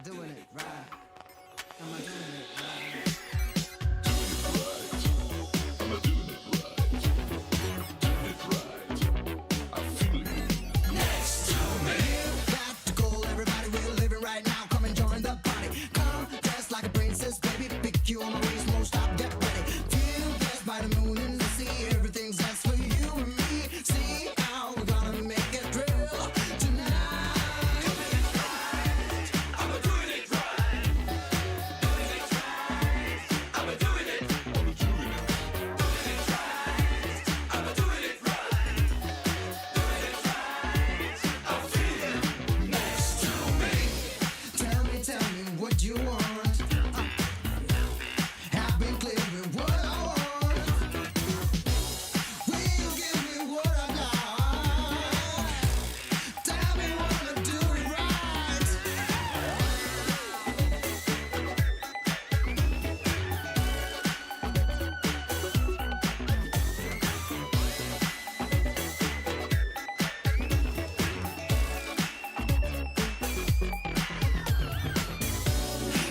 doing it right? Am I doing it right? Am I doing it right? Doing it right. I feel you. Next to me. You got to go, everybody. We're living right now. Come and join the party. Come dress like a princess, baby. Pick you on my waist, won't stop, get ready. Feel blessed by the moon and the sea. Everything's best for you and me. See how we're gonna make it real tonight. I'm doing it right. Doing it right. I'm doing it. I'm doing it. Doing it right. I'm doing it right. Doing it right. I feel it. Next to me. Tell me what you want. Have been clear with what I want. Will you give me what I got? Tell me wanna do it right.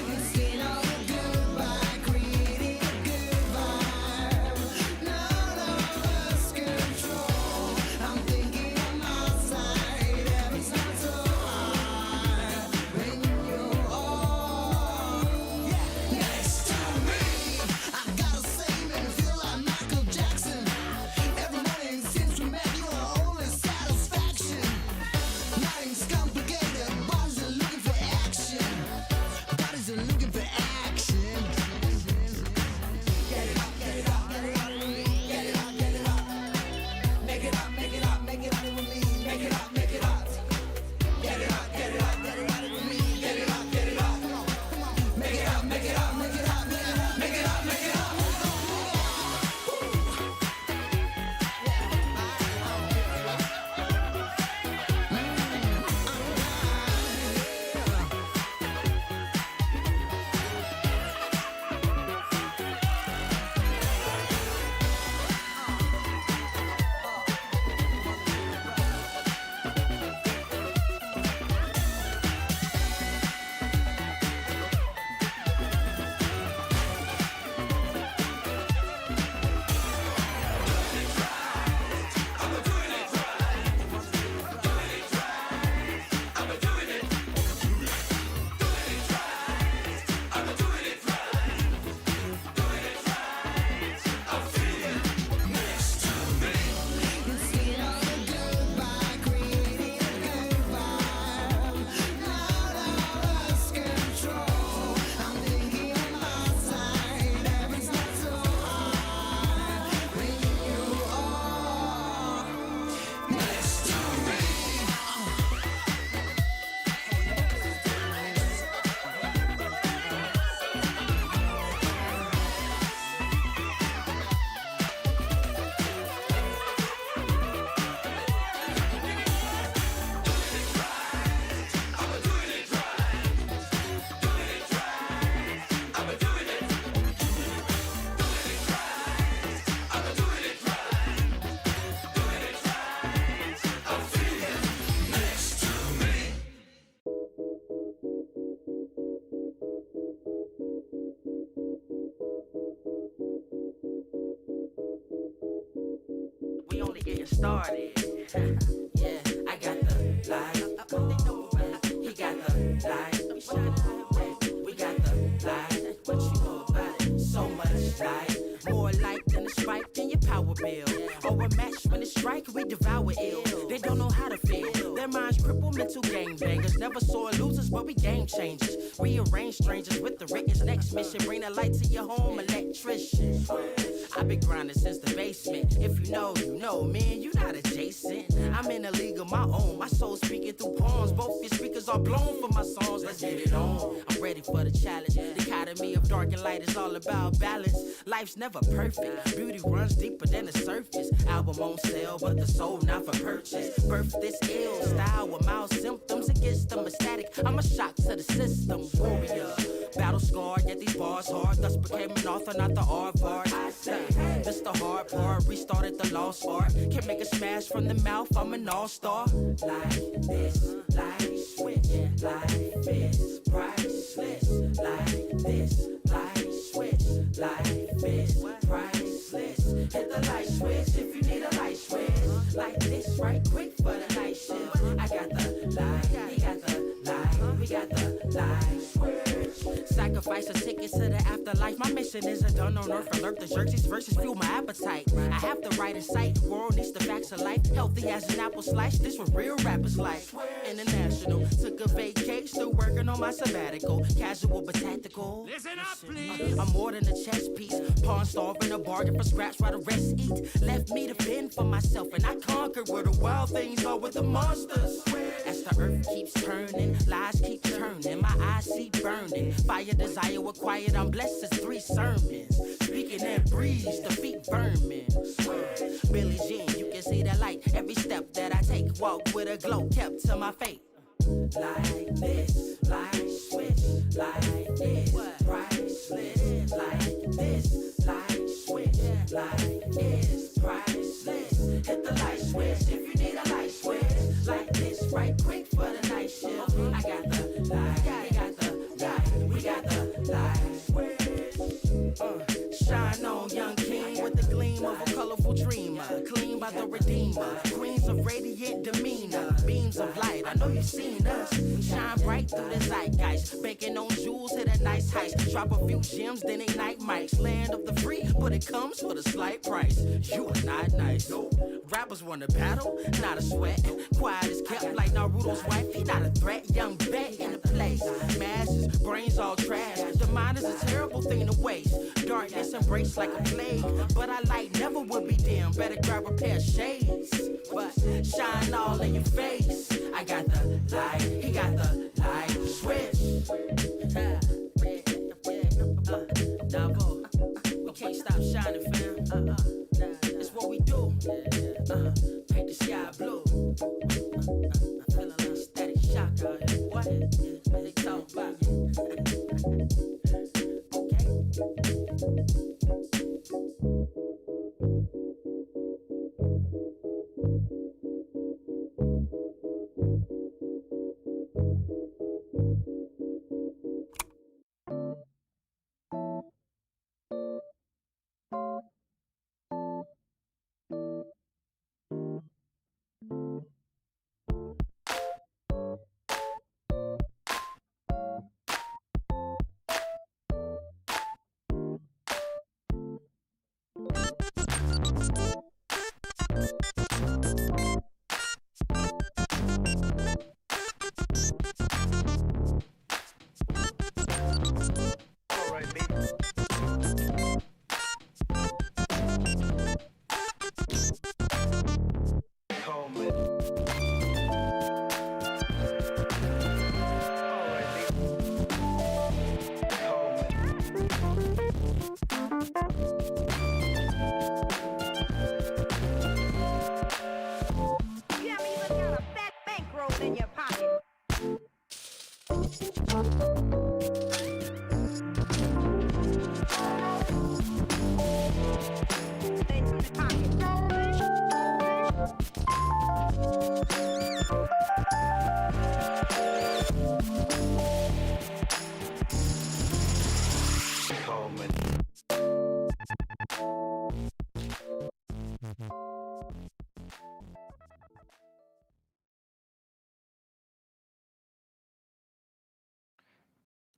It's been all the goodbye, creating a good vibe. None of us control. I'm thinking on my side, heaven's not so high when you're all next to me. I gotta say, make me feel like Michael Jackson. Every morning since we met, you are only satisfaction. Nothing's complicated, bodies are looking for action. Bodies are looking for action. Get it up, get it up, get it up with me. Get it up, get it up. Make it up, make it up, make it up with me. Make it up, make it up. Get it up, get it up, get it up with me. Get it up, get it up. Make it up, make it up, make it up, make it up, make it up, make it up. It's been all the goodbye, creating a good vibe. Not of us control. I'm thinking on my side, heaven's not so high when you are next to me. We only getting started. Yeah, I got the light. He got the light. We got the light. What you know about it? So much light. More light than a spike in your power bill. Or a match when it strike, we devour ill. They don't know how to feel. Their minds crippled, mental gangbangers. Never saw losers, but we game changers. Rearrange strangers with the riches. Next mission, bring the light to your home, electrician. I've been grinding since the basement. If you know, you know, man, you not adjacent. I'm in a league of my own. My soul speaking through poems. Both your speakers are blown for my songs. Let's get it on. I'm ready for the challenge. The dichotomy of dark and light is all about balance. Life's never perfect. Beauty runs deeper than the surface. Album on sale, but the soul not for purchase. Birth this ill style with mild symptoms against them ecstatic. I'm a shock to the system. Warrior. Battle scarred, yet these bars hard. Thus became an author, not the aardvark. I say, this the hard part. Restarted the lost art. Can make a smash from the mouth. I'm an all-star. Like this, light switch. Life is bright. the light switch. Sacrifice a ticket to the afterlife. My mission isn't done on earth. Alert the Xerxes versus fuel my appetite. I have the right insight. World needs the facts of life. Healthy as an apple slice. This what real rappers like. International. Took a vacation. Still working on my sabbatical. Casual but tactical. Listen up, please. I'm more than a chess piece. Pawn starving a bargain for scraps while the rest eat. Left me to fend for myself and I conquered where the wild things are with the monsters. As the earth keeps turning, lies keep turning. My eyes see burning. Fire, desire, with quiet. I'm blessed as 3 sermons. Speaking that breeze, defeat vermin. Billie Jean, you can see the light. Every step that I take, walk with a glow, kept to my fate. Like this, light switch, like this, priceless. Like this, light switch, like this, priceless. Hit the light switch if you need a light switch. Like this, right quick for the night shift. I got the light, we got the light, we got the light switch. Shine on, young king, with the gleam of a colorful dreamer. Clean by the redeemer, queens of radiant demeanor. Beams of light, I know you've seen us. Shine bright through the zeitgeist. Banking on jewels, hit a nice heist. Drop a few gems, then ignite mics. Land of the free, but it comes with a slight price. You are not nice. Rappers want to battle, not a sweat. Quiet is kept like Naruto's wife. He not a threat, young vet in the place. Masses, brains all trash. The mind is a terrible thing to waste. Darkness embraced like a plague. But our light never would be dim. Better grab a pair of shades. But shine all in your face. I got the light, he got the light switch. Davo, we can't stop shining, fam. It's what we do. Paint the sky blue. I feel a little static shock out here. What? They talk about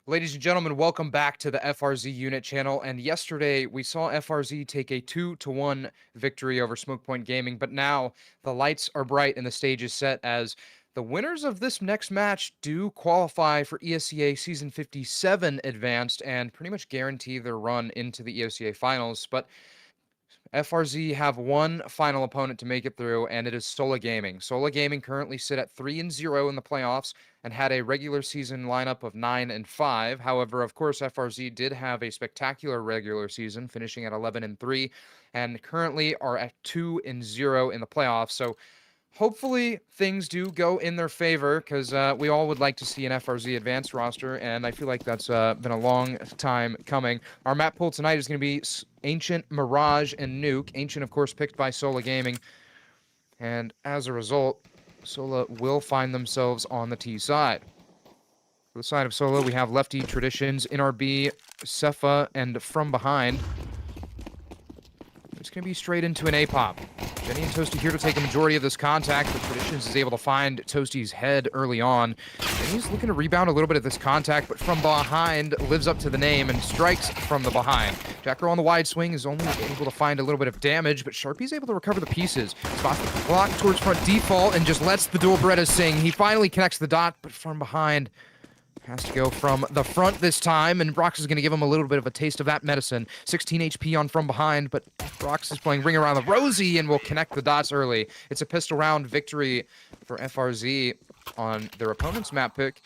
Ladies and gentlemen, welcome back to the FRZ unit channel. And yesterday we saw FRZ take a 2-1 victory over Smoke Point Gaming, but now the lights are bright and the stage is set as the winners of this next match do qualify for ESEA Season 57 Advanced and pretty much guarantee their run into the ESEA Finals. But FRZ have one final opponent to make it through, and it is Sola Gaming. Sola Gaming currently sit at 3-0 in the playoffs and had a regular season lineup of 9-5. However, of course, FRZ did have a spectacular regular season, finishing at 11-3, and currently are at 2-0 in the playoffs. So hopefully things do go in their favor, because we all would like to see an FRZ advanced roster, and I feel like that's been a long time coming. Our map pool tonight is going to be Ancient, Mirage, and Nuke. Ancient, of course, picked by Sola Gaming, and as a result, Sola will find themselves on the T side. For the side of Sola, we have Lefty, Traditions, NRB, Cepha, and From Behind. Just going to be straight into an A-pop. Jenny and Toasty here to take a majority of this contact, but Traditions is able to find Toasty's head early on. Jenny's looking to rebound a little bit of this contact, but from behind lives up to the name and strikes from the behind. Jackro on the wide swing is only able to find a little bit of damage, but Sharpie's able to recover the pieces. Spots the block towards front default and just lets the dual Berettas sing. He finally connects the dot, but from behind has to go from the front this time, and Brox is going to give him a little bit of a taste of that medicine. 16 HP on from behind, but Brox is playing Ring Around the Rosie and will connect the dots early. It's a pistol round victory for FRZ on their opponent's map pick,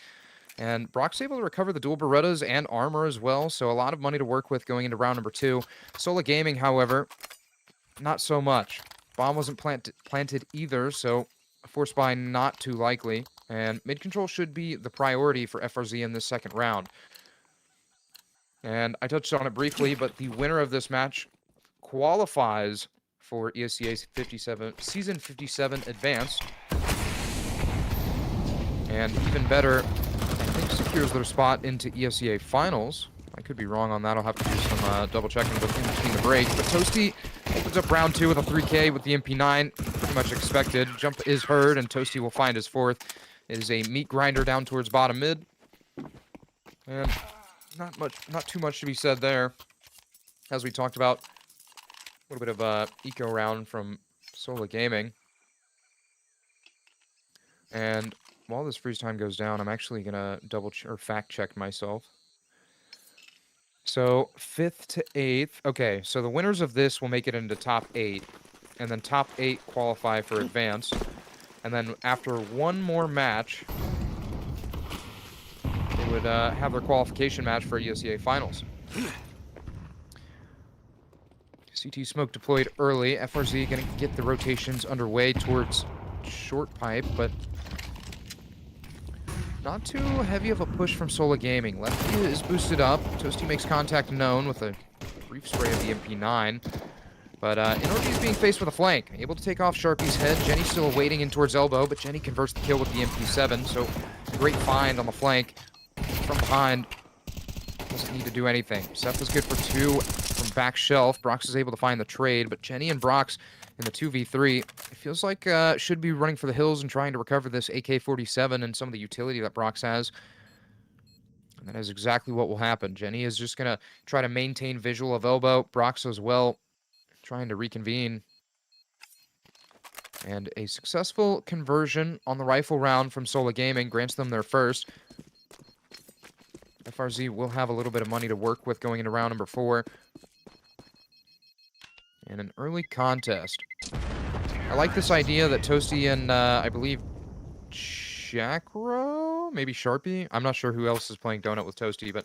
and Brock's able to recover the dual Berettas and armor as well, so a lot of money to work with going into round number 2. Sola Gaming, however, not so much. Bomb wasn't planted either, so a force buy not too likely. And mid control should be the priority for FRZ in this second round. And I touched on it briefly, but the winner of this match qualifies for ESEA's Season 57 advance. And even better, I think secures their spot into ESEA finals. I could be wrong on that. I'll have to do some double checking in between the break. But Toasty opens up round 2 with a 3K with the MP9. Pretty much expected. Jump is heard, and Toasty will find his 4th. It is a meat grinder down towards bottom mid. And not too much to be said there. As we talked about, a little bit of a eco round from Sola Gaming. And while this freeze time goes down, I'm actually gonna fact check myself. So 5th to 8th. Okay, so the winners of this will make it into top 8, and then top 8 qualify for advance. And then after one more match, they would have their qualification match for ESEA finals. CT smoke deployed early. FRZ going to get the rotations underway towards short pipe, but not too heavy of a push from Sola Gaming. Lefty is boosted up. Toasty makes contact known with a brief spray of the MP9. But NRG is being faced with a flank. Able to take off Sharpie's head. Jenny's still waiting in towards elbow, but Jenny converts the kill with the MP7. So great find on the flank. From behind. Doesn't need to do anything. Seth is good for 2 from back shelf. Brox is able to find the trade, but Jenny and Brox in the 2v3. It feels like should be running for the hills and trying to recover this AK-47 and some of the utility that Brox has. And that is exactly what will happen. Jenny is just going to try to maintain visual of elbow. Brox as well, trying to reconvene. And a successful conversion on the rifle round from Sola Gaming grants them their first. FRZ will have a little bit of money to work with going into round number 4. And an early contest. I like this idea that Toasty and, I believe, Jackro? Maybe Sharpie? I'm not sure who else is playing Donut with Toasty, but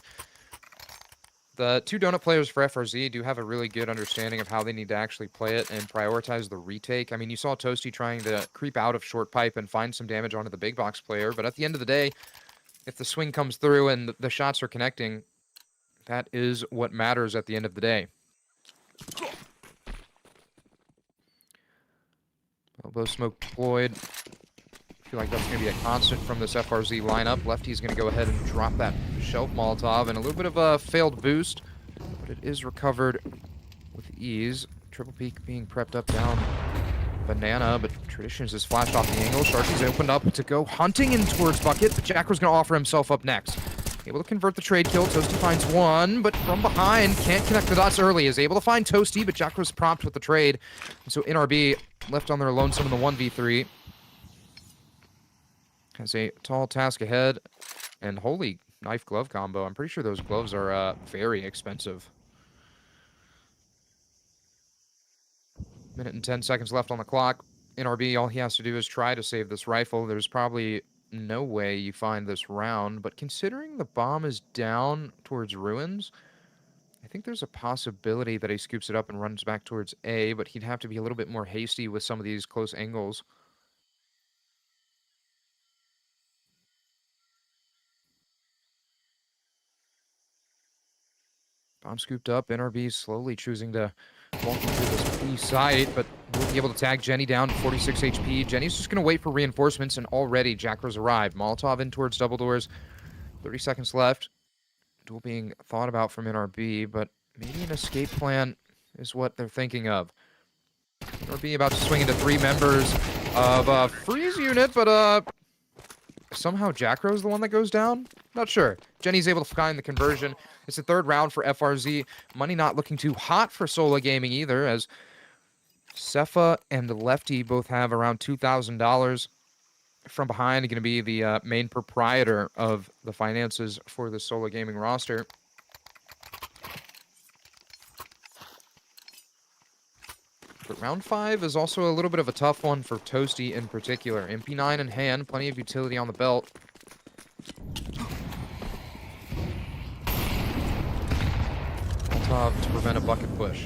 the 2 Donut players for FRZ do have a really good understanding of how they need to actually play it and prioritize the retake. I mean, you saw Toasty trying to creep out of short pipe and find some damage onto the big box player, but at the end of the day, if the swing comes through and the shots are connecting, that is what matters at the end of the day. Elbow smoke deployed. I feel like that's going to be a constant from this FRZ lineup. Lefty's going to go ahead and drop that shelf Molotov, and a little bit of a failed boost, but it is recovered with ease. Triple peak being prepped up down banana, but Traditions has flashed off the angle. Sharky's opened up to go hunting in towards bucket, but Jacker's going to offer himself up next. Able to convert the trade kill. Toasty finds one, but from behind, can't connect the dots early. Is able to find Toasty, but Jacker's prompt with the trade. And so NRB left on their lonesome in the 1v3. Has a tall task ahead, and holy knife-glove combo. I'm pretty sure those gloves are very expensive. Minute and 10 seconds left on the clock. NRB, all he has to do is try to save this rifle. There's probably no way you find this round, but considering the bomb is down towards ruins, I think there's a possibility that he scoops it up and runs back towards A, but he'd have to be a little bit more hasty with some of these close angles. Bomb scooped up. NRB slowly choosing to walk into this B site, but will be able to tag Jenny down to 46 HP. Jenny's just going to wait for reinforcements, and already Jacker's arrived. Molotov in towards double doors. 30 seconds left. Duel being thought about from NRB, but maybe an escape plan is what they're thinking of. NRB about to swing into 3 members of FRZ unit, but somehow Jacro's the one that goes down? Not sure. Jenny's able to find the conversion. It's the 3rd round for FRZ. Money not looking too hot for Sola Gaming either, as Sefa and Lefty both have around $2,000. From behind, going to be the main proprietor of the finances for the Sola Gaming roster. But round 5 is also a little bit of a tough one for Toasty in particular. MP9 in hand, plenty of utility on the belt. Molotov to prevent a bucket push.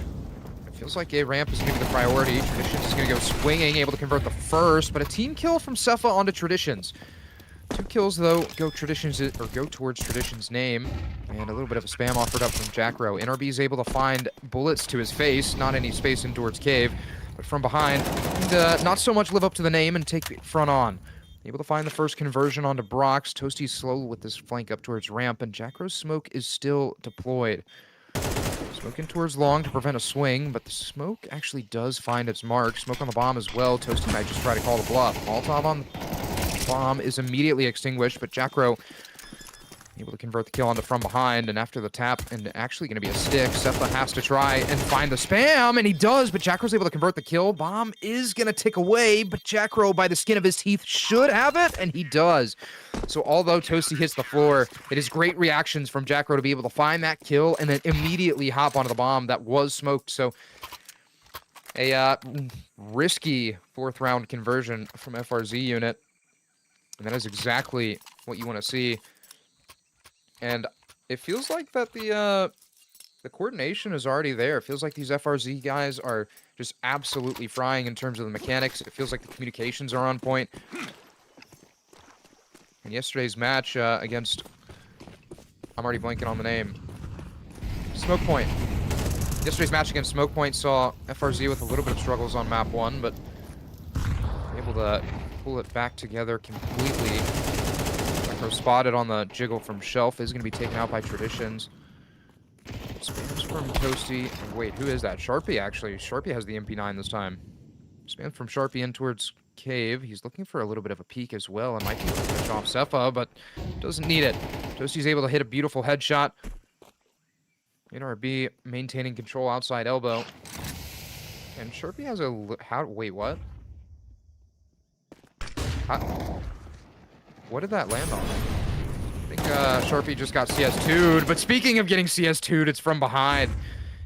It feels like A ramp is going to be the priority. Traditions is going to go swinging, able to convert the first, but a team kill from Sefa onto Traditions. 2 kills, though, go towards Tradition's name. And a little bit of a spam offered up from Jackro. NRB is able to find bullets to his face. Not any space in towards Cave. But from behind, and, not so much live up to the name and take it front on. Able to find the first conversion onto Brox. Toasty's slow with this flank up towards ramp. And Jackro's smoke is still deployed. Smoking towards long to prevent a swing. But the smoke actually does find its mark. Smoke on the bomb as well. Toasty might just try to call the bluff. Molotov on the bomb is immediately extinguished, but Jackro able to convert the kill onto from behind, and after the tap, and actually going to be a stick, Sefa has to try and find the spam, and he does, but Jackro's able to convert the kill. Bomb is going to tick away, but Jackro, by the skin of his teeth, should have it, and he does. So although Toasty hits the floor, it is great reactions from Jackro to be able to find that kill and then immediately hop onto the bomb that was smoked. So a risky 4th round conversion from FRZ unit. And that is exactly what you want to see. And it feels like that the coordination is already there. It feels like these FRZ guys are just absolutely frying in terms of the mechanics. It feels like the communications are on point. And yesterday's match against... I'm already blanking on the name. Smoke Point. Yesterday's match against Smoke Point saw FRZ with a little bit of struggles on map 1, but able to pull it back together completely. Jackro spotted on the jiggle from Shelf is going to be taken out by Traditions. Spams from Toasty. Wait, who is that? Sharpie, actually. Sharpie has the MP9 this time. Spam from Sharpie in towards Cave. He's looking for a little bit of a peek as well, and might be able to finish off Sefa, but doesn't need it. Toasty's able to hit a beautiful headshot. NRB maintaining control outside elbow. And Sharpie has a... Wait, what? What did that land on? I think Sharpie just got CS2'd. But speaking of getting CS2'd, it's from behind.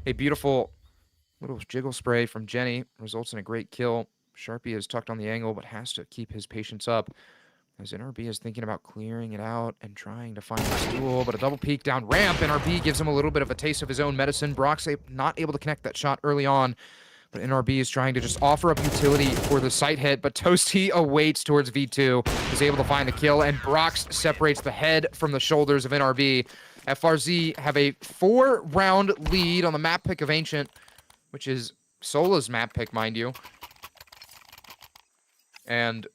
A beautiful little jiggle spray from Jenny results in a great kill. Sharpie is tucked on the angle, but has to keep his patience up. As NRB is thinking about clearing it out and trying to find this duel, but a double peek down ramp. NRB gives him a little bit of a taste of his own medicine. Brock's not able to connect that shot early on. But NRB is trying to just offer up utility for the sight hit, but Toasty awaits towards V2, is able to find the kill, and Brox separates the head from the shoulders of NRB. FRZ have a 4-round lead on the map pick of Ancient, which is Sola's map pick, mind you. And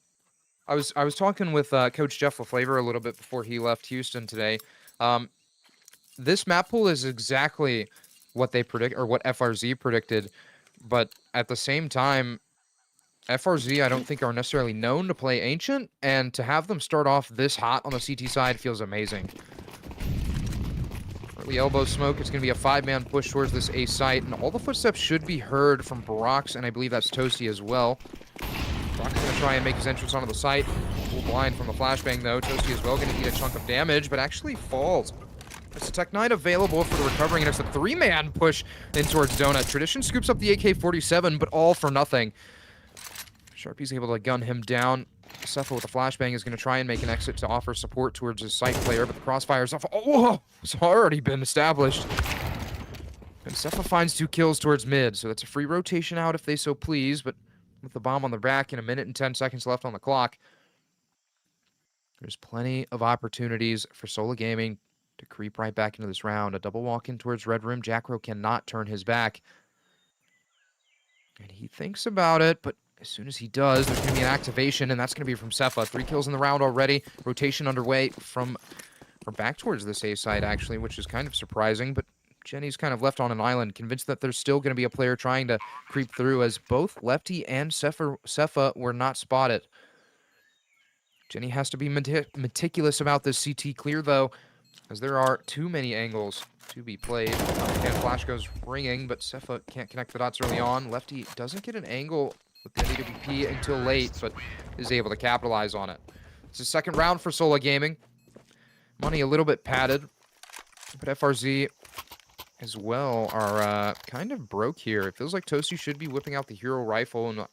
I was talking with Coach Jeff LaFlavor a little bit before he left Houston today. This map pool is exactly what they predict, or what FRZ predicted. But at the same time, FRZ, I don't think, are necessarily known to play Ancient, and to have them start off this hot on the CT side feels amazing. Early elbow smoke, it's going to be a 5-man push towards this A site, and all the footsteps should be heard from Brox, and I believe that's Toasty as well. Brox is going to try and make his entrance onto the site. Full blind from the flashbang, though. Toasty as well going to eat a chunk of damage, but actually falls. It's a Tech Knight available for the recovering, and it's a 3-man push in towards Donut. Tradition scoops up the AK-47, but all for nothing. Sharpie's able to gun him down. Sefa with a flashbang is going to try and make an exit to offer support towards his sight player, but the crossfire's off. Oh, it's already been established. And Sefa finds 2 kills towards mid, so that's a free rotation out if they so please, but with the bomb on their back and 1 minute and 10 seconds left on the clock, there's plenty of opportunities for Sola Gaming to creep right back into this round. A double walk in towards Red Room. Jackro cannot turn his back. And he thinks about it, but as soon as he does, there's going to be an activation, and that's going to be from Sefa. 3 kills in the round already. Rotation underway from back towards this A side, actually, which is kind of surprising, but Jenny's kind of left on an island, convinced that there's still going to be a player trying to creep through, as both Lefty and Cepha were not spotted. Jenny has to be meticulous about this CT clear, though, as there are too many angles to be played. And flash goes ringing, but Cepha can't connect the dots early on. Lefty doesn't get an angle with the AWP until late, but is able to capitalize on it. It's the second round for Sola Gaming. Money a little bit padded, but FRZ as well are kind of broke here. It feels like Toasty should be whipping out the hero rifle, and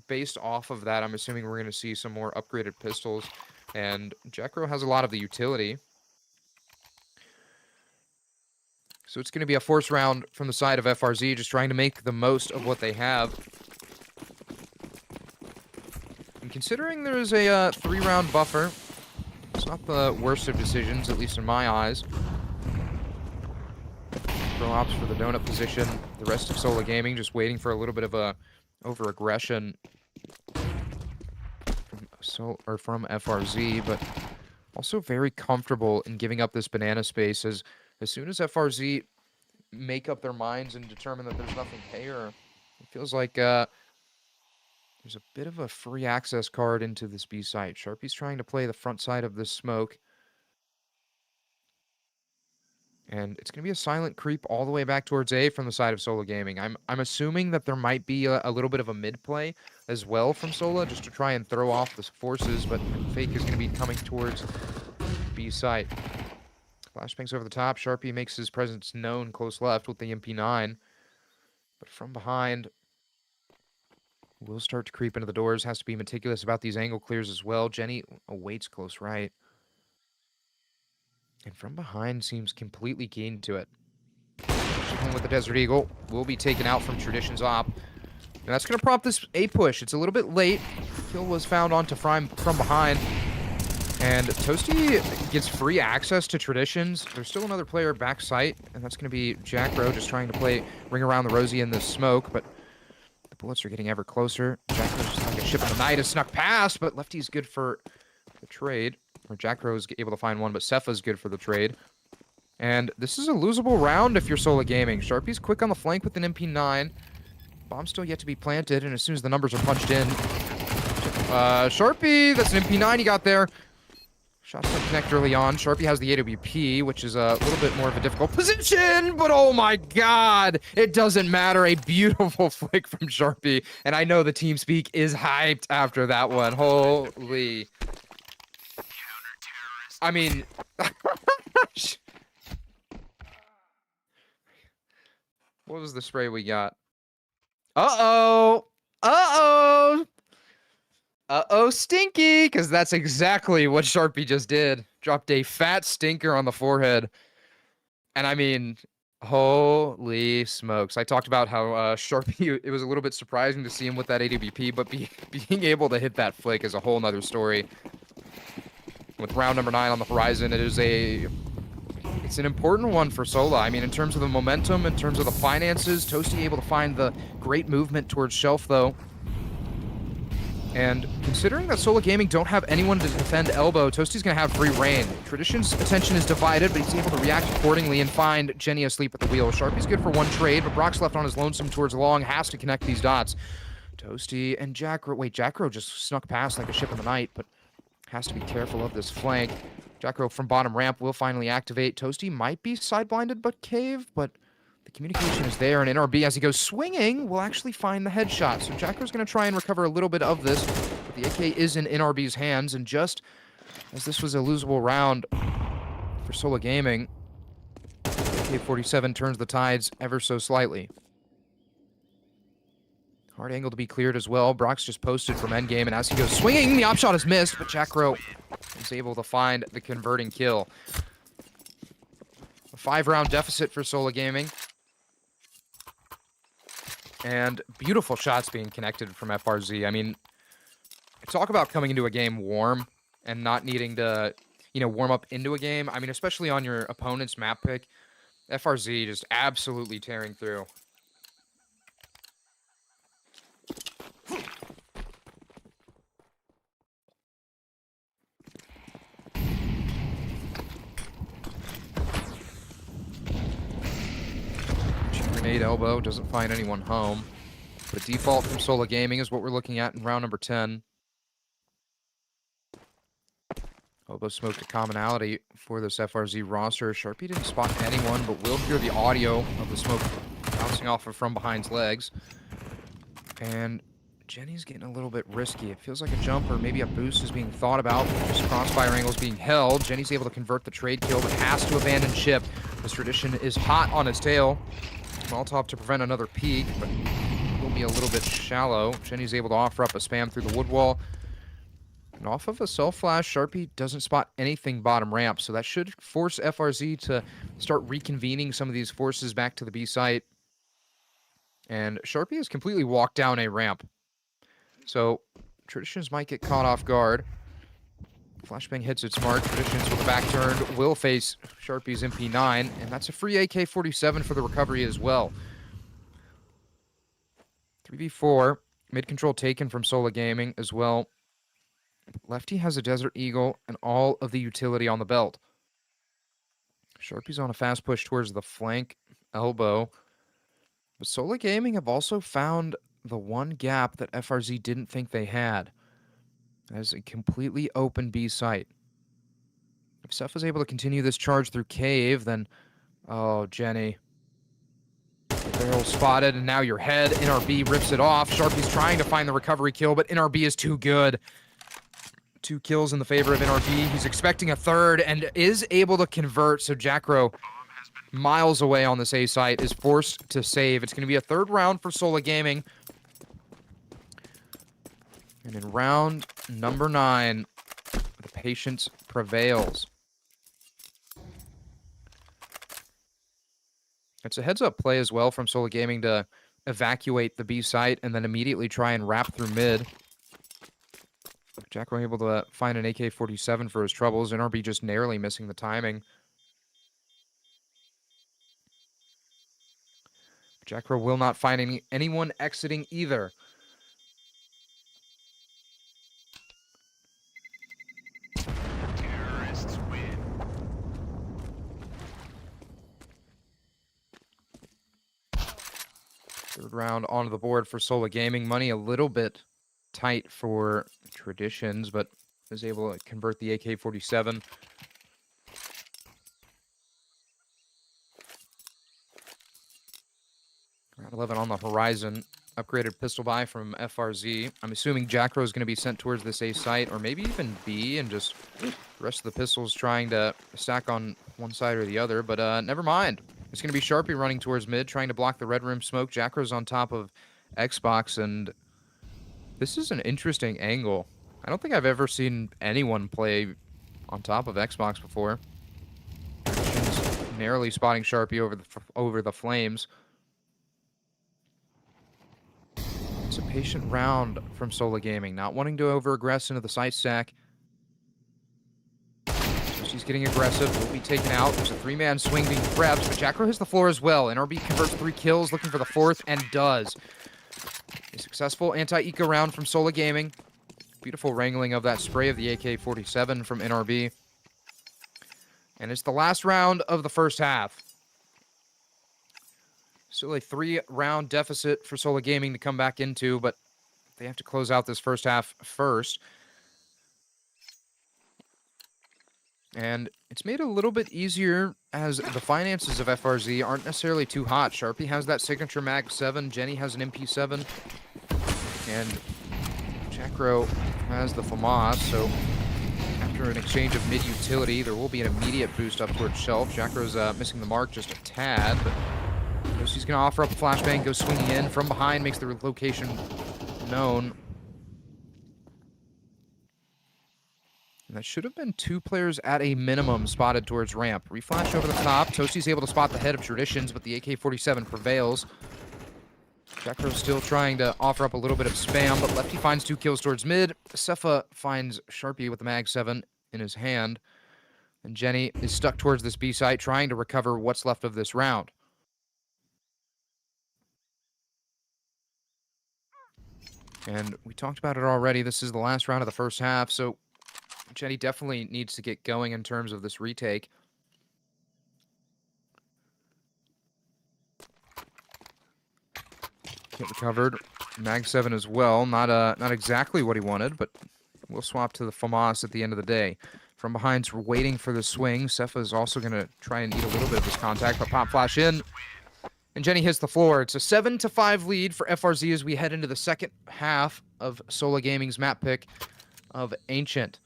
based off of that, I'm assuming we're going to see some more upgraded pistols, and Jacro has a lot of the utility. So it's going to be a force round from the side of FRZ, just trying to make the most of what they have. And considering there is a 3-round buffer, it's not the worst of decisions, at least in my eyes. Pro opts for the donut position. The rest of Sola Gaming just waiting for a little bit of a over-aggression from FRZ, but also very comfortable in giving up this banana space, as soon as FRZ make up their minds and determine that there's nothing here, it feels like there's a bit of a free access card into this B site. Sharpie's trying to play the front side of this smoke. And it's going to be a silent creep all the way back towards A from the side of Sola Gaming. I'm assuming that there might be a little bit of a mid play as well from Sola, just to try and throw off the forces, but Fake is going to be coming towards B site. Flashbangs over the top. Sharpie makes his presence known close left with the MP9. But from behind, will start to creep into the doors. Has to be meticulous about these angle clears as well. Jenny awaits close right. And from behind seems completely keen to it. Shipping with the Desert Eagle will be taken out from Tradition's op. And that's going to prompt this A push. It's a little bit late. Kill was found onto from behind. And Toasty gets free access to Traditions. There's still another player back site, and that's going to be Jackro just trying to ring around the Rosie in the smoke, but the bullets are getting ever closer. Jackro's just like a ship in the night, a snuck past, but Lefty's good for the trade. Or Jackro's able to find one, but Cepha's good for the trade. And this is a losable round if you're Sola Gaming. Sharpie's quick on the flank with an MP9. Bomb's still yet to be planted, and as soon as the numbers are punched in... Sharpie, that's an MP9 he got there. Shots don't connect early on. Sharpie has the AWP, which is a little bit more of a difficult position, but oh my god, it doesn't matter. A beautiful flick from Sharpie, and I know the team speak is hyped after that one. Holy. I mean... What was the spray we got? Uh-oh! Uh-oh! Uh-oh, stinky! Because that's exactly what Sharpie just did. Dropped a fat stinker on the forehead. And I mean, holy smokes. I talked about how Sharpie, it was a little bit surprising to see him with that AWP, but being able to hit that flick is a whole nother story. With round number 9 on the horizon, it's an important one for Sola. I mean, in terms of the momentum, in terms of the finances, Toasty able to find the great movement towards Shelf, though. And considering that Sola Gaming don't have anyone to defend elbow, Toasty's going to have free reign. Tradition's attention is divided, but he's able to react accordingly and find Jenny asleep at the wheel. Sharpie's good for one trade, but Brock's left on his lonesome towards long, has to connect these dots. Toasty and Jackro. Wait, Jackro just snuck past like a ship in the night, but has to be careful of this flank. Jackro from bottom ramp will finally activate. Toasty might be side-blinded but cave, but the communication is there, and NRB, as he goes swinging, will actually find the headshot. So Jacko's going to try and recover a little bit of this, but the AK is in NRB's hands, and just as this was a losable round for Sola Gaming, AK-47 turns the tides ever so slightly. Hard angle to be cleared as well. Brock's just posted from endgame, and as he goes swinging, the op shot is missed, but Jackro is able to find the converting kill. A 5-round deficit for Sola Gaming. And beautiful shots being connected from FRZ. I mean, talk about coming into a game warm and not needing to, warm up into a game. I mean, especially on your opponent's map pick. FRZ just absolutely tearing through. Grenade elbow, doesn't find anyone home. But default from Sola Gaming is what we're looking at in round number 10. Elbow smoked a commonality for this FRZ roster. Sharpie didn't spot anyone, but will hear the audio of the smoke bouncing off of from behind's legs. And Jenny's getting a little bit risky. It feels like a jump or maybe a boost is being thought about. Just crossfire angles being held. Jenny's able to convert the trade kill, but has to abandon ship. This Tradition is hot on his tail. Molotov to prevent another peek, but will be a little bit shallow. Jenny's able to offer up a spam through the wood wall. And off of a self-flash, Sharpie doesn't spot anything bottom ramp, so that should force FRZ to start reconvening some of these forces back to the B site. And Sharpie has completely walked down a ramp. So Traditions might get caught off guard. Flashbang hits it smart. Traditions with a back turned will face Sharpie's MP9, and that's a free AK-47 for the recovery as well. 3v4, mid-control taken from Sola Gaming as well. Lefty has a Desert Eagle and all of the utility on the belt. Sharpie's on a fast push towards the flank elbow. But Sola Gaming have also found the one gap that FRZ didn't think they had. As a completely open B site. If Seth is able to continue this charge through cave, then... Oh, Jenny. Barrel spotted, and now your head. NRB rips it off. Sharpie's trying to find the recovery kill, but NRB is too good. 2 kills in the favor of NRB. He's expecting a third and is able to convert, so Jackro, miles away on this A site, is forced to save. It's going to be a third round for Sola Gaming. And in round number 9, the patience prevails. It's a heads-up play as well from Sola Gaming to evacuate the B site and then immediately try and wrap through mid. Jackro able to find an AK-47 for his troubles. NRB just narrowly missing the timing. Jackro will not find anyone exiting either. Terrorists win. Third round onto the board for Sola Gaming. Money a little bit tight for Traditions, but is able to convert the AK-47. Round 11 on the horizon. Upgraded pistol buy from FRZ. I'm assuming Jackro is going to be sent towards this A site, or maybe even B, and just the rest of the pistols trying to stack on one side or the other, but never mind. It's going to be Sharpie running towards mid, trying to block the red room smoke. Jackro's on top of Xbox, and this is an interesting angle. I don't think I've ever seen anyone play on top of Xbox before. Narrowly spotting Sharpie over the flames. It's a patient round from Sola Gaming, not wanting to over-aggress into the site stack. So she's getting aggressive, will be taken out. There's a 3-man swing being prepped, but Jackro hits the floor as well. NRB converts 3 kills, looking for the 4th, and does. A successful anti-eco round from Sola Gaming. Beautiful wrangling of that spray of the AK-47 from NRB. And it's the last round of the first half. Still a 3-round deficit for Sola Gaming to come back into, but they have to close out this first half first. And it's made a little bit easier as the finances of FRZ aren't necessarily too hot. Sharpie has that signature Mag 7, Jenny has an MP7, and Jackro has the FAMAS, so after an exchange of mid-utility, there will be an immediate boost up towards shelf. Jackro's missing the mark just a tad, but he's going to offer up a flashbang, goes swinging in from behind, makes the location known. And that should have been 2 players at a minimum spotted towards ramp. Reflash over the top. Toasty's able to spot the head of Traditions, but the AK-47 prevails. Jackro's still trying to offer up a little bit of spam, but Lefty finds 2 kills towards mid. Sefa finds Sharpie with the Mag 7 in his hand. And Jenny is stuck towards this B site, trying to recover what's left of this round. And we talked about it already. This is the last round of the first half, so Jenny definitely needs to get going in terms of this retake. Kit recovered. Mag 7 as well. Not exactly what he wanted, but we'll swap to the FAMAS at the end of the day. From behind's waiting for the swing. Sefa is also going to try and eat a little bit of this contact, but pop flash in. And Jenny hits the floor. It's a 7-5 lead for FRZ as we head into the second half of Sola Gaming's map pick of Ancient.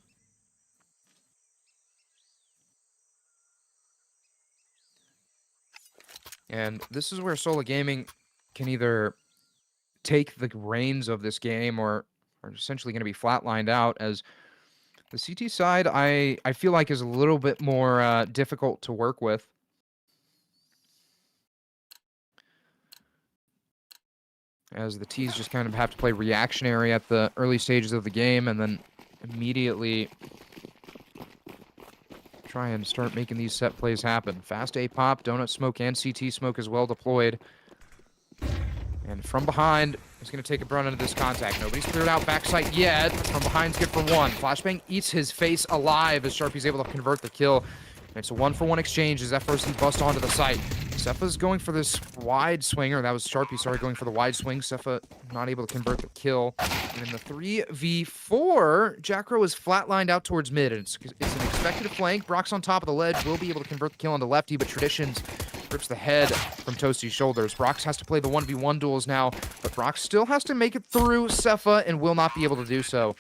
And this is where Sola Gaming can either take the reins of this game or are essentially going to be flatlined out, as the CT side I feel like is a little bit more difficult to work with. As the T's just kind of have to play reactionary at the early stages of the game and then immediately try and start making these set plays happen. Fast A pop, donut smoke, and CT smoke is well deployed. And from behind, he's going to take a run into this contact. Nobody's cleared out backside yet. From behind's good for one. Flashbang eats his face alive as Sharpie's able to convert the kill. And it's a 1-for-1 exchange as FRZ bust onto the site. Sefa's going for this wide swing, or that was Sharpie, sorry, going for the wide swing. Sefa not able to convert the kill. And in the 3v4, Jackro is flatlined out towards mid. And it's an expected flank. Brock's on top of the ledge, will be able to convert the kill onto lefty, but Traditions rips the head from Toasty's shoulders. Brox has to play the 1v1 duels now, but Brox still has to make it through Sefa and will not be able to do so.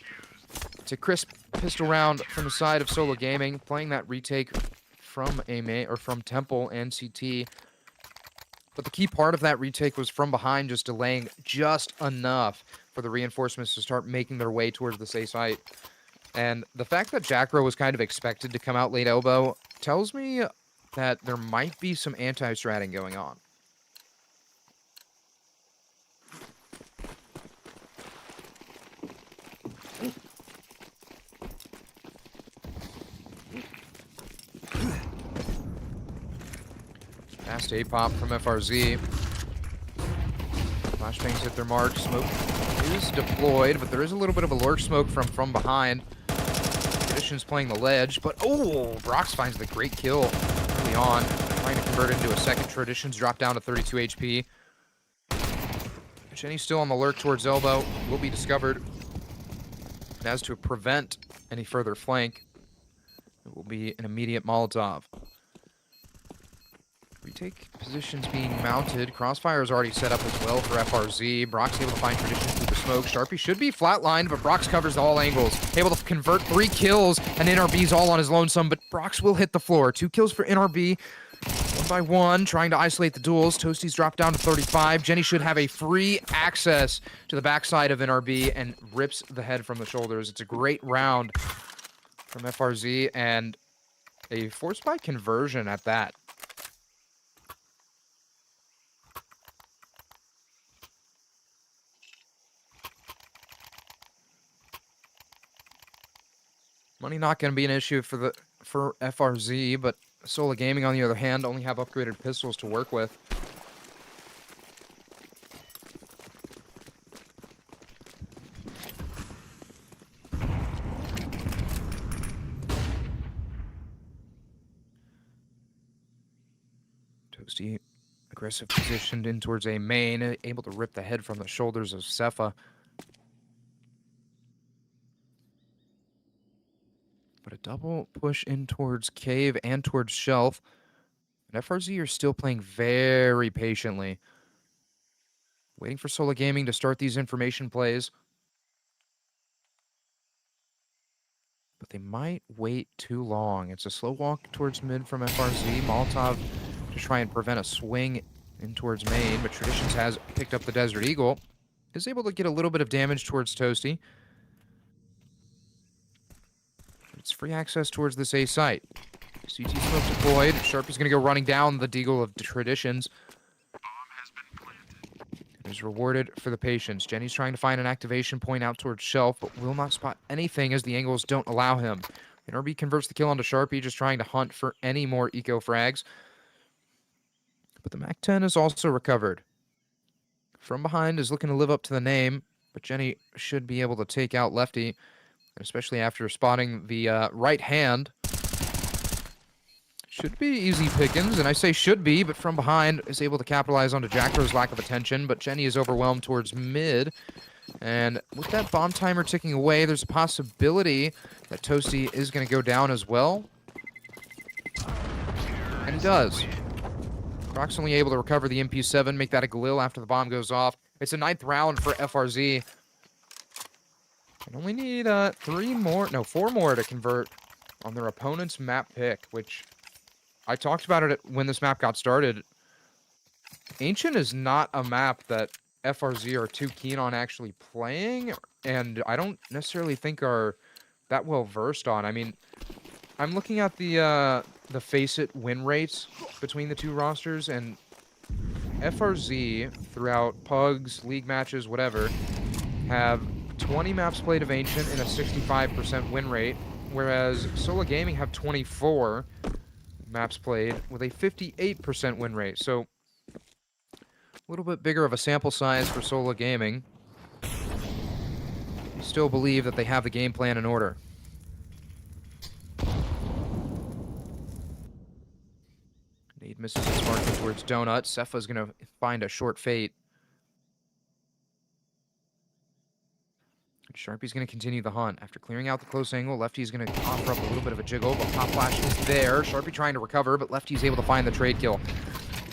It's a crisp pistol round from the side of Sola Gaming, playing that retake from from Temple and CT. But the key part of that retake was from behind, just delaying just enough for the reinforcements to start making their way towards the A site. And the fact that Jackro was kind of expected to come out late elbow tells me that there might be some anti-stratting going on. Fast A-pop from FRZ. Flashbangs hit their mark. Smoke is deployed, but there is a little bit of a lurk smoke from behind. Traditions playing the ledge, but Brox finds the great kill early on. Trying to convert into a second. Traditions drop down to 32 HP. Jenny's still on the lurk towards elbow. Will be discovered. And as to prevent any further flank, it will be an immediate Molotov. Retake positions being mounted. Crossfire is already set up as well for FRZ. Brock's able to find Traditions through the smoke. Sharpie should be flatlined, but Brox covers all angles. Able to convert 3 kills, and NRB's all on his lonesome, but Brox will hit the floor. 2 kills for NRB. 1 by 1, trying to isolate the duels. Toasty's dropped down to 35. Jenny should have a free access to the backside of NRB and rips the head from the shoulders. It's a great round from FRZ and a force by conversion at that. Money not going to be an issue for FRZ, but Sola Gaming, on the other hand, only have upgraded pistols to work with. Toasty, aggressive positioned in towards a main, able to rip the head from the shoulders of Sefa. But a double push in towards Cave and towards Shelf. And FRZ are still playing very patiently. Waiting for Sola Gaming to start these information plays. But they might wait too long. It's a slow walk towards mid from FRZ. Molotov to try and prevent a swing in towards main. But Traditions has picked up the Desert Eagle. Is able to get a little bit of damage towards Toasty. It's free access towards this A site. CT smoke deployed. Sharpie's going to go running down the Deagle of Traditions. Is rewarded for the patience. Jenny's trying to find an activation point out towards Shelf, but will not spot anything as the angles don't allow him. NRB converts the kill onto Sharpie, just trying to hunt for any more eco frags. But the MAC-10 is also recovered. From behind is looking to live up to the name, but Jenny should be able to take out Lefty. Especially after spotting the right hand. should be easy pickings, and I say should be, but from behind is able to capitalize onto Jackrow's lack of attention, but Jenny is overwhelmed towards mid. And with that bomb timer ticking away, there's a possibility that Toasty is going to go down as well. And he does. Brock's only able to recover the MP7, make that a Galil after the bomb goes off. It's a 9th round for FRZ. And only need 4 more to convert on their opponent's map pick, which I talked about it when this map got started. Ancient is not a map that FRZ are too keen on actually playing, and I don't necessarily think are that well versed on. I mean, I'm looking at the Face-It win rates between the two rosters, and FRZ, throughout pugs, league matches, whatever, have 20 maps played of Ancient and a 65% win rate, whereas Sola Gaming have 24 maps played with a 58% win rate. So a little bit bigger of a sample size for Sola Gaming. Still believe that they have the game plan in order. Nade misses his marking towards Donut. Cepha's going to find a short fate. Sharpie's going to continue the hunt. After clearing out the close angle, Lefty's going to offer up a little bit of a jiggle, but Pop Flash is there. Sharpie trying to recover, but Lefty's able to find the trade kill.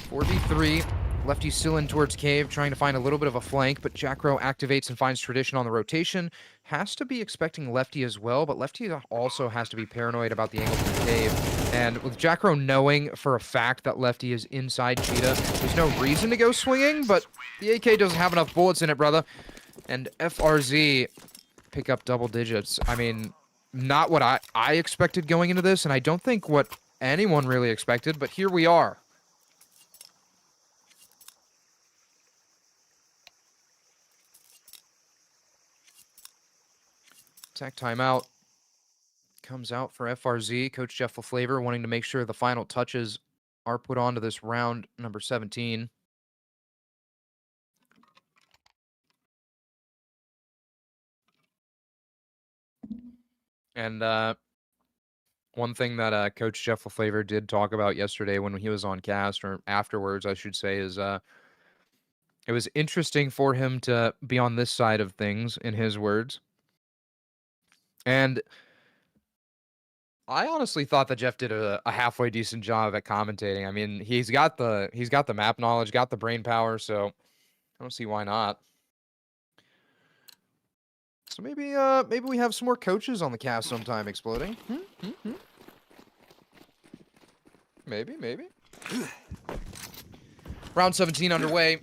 4v3. Lefty's still in towards Cave, trying to find a little bit of a flank, but Jackrow activates and finds Tradition on the rotation. Has to be expecting Lefty as well, but Lefty also has to be paranoid about the angle from Cave. And with Jackrow knowing for a fact that Lefty is inside Cheetah, there's no reason to go swinging, but the AK doesn't have enough bullets in it, brother. And FRZ pick up double digits. I mean, not what I expected going into this, and I don't think what anyone really expected, but here we are. Tech timeout comes out for FRZ. Coach Jeff LaFlavor wanting to make sure the final touches are put onto this round number 17. And one thing that Coach Jeff LaFlavor did talk about yesterday when he was on cast, or afterwards, I should say, is it was interesting for him to be on this side of things, in his words. And I honestly thought that Jeff did a halfway decent job at commentating. I mean, he's got the map knowledge, got the brain power, so I don't see why not. So maybe we have some more coaches on the cast sometime, Exploding. Maybe. Round 17 underway.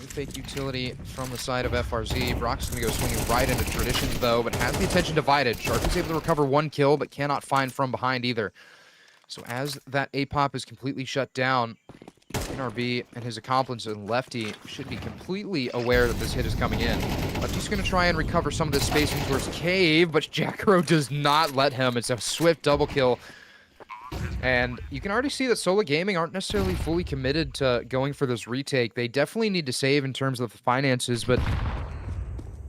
Fake utility from the side of FRZ. Brock's going to go swinging right into Tradition, though, but has the attention divided. Sharpie's able to recover 1 kill, but cannot find from behind either. So as that A-pop is completely shut down, NRB and his accomplice and Lefty should be completely aware that this hit is coming in. Lefty's going to try and recover some of this spacing towards Cave, but Jackrow does not let him. It's a swift double kill. And you can already see that Sola Gaming aren't necessarily fully committed to going for this retake. They definitely need to save in terms of the finances, but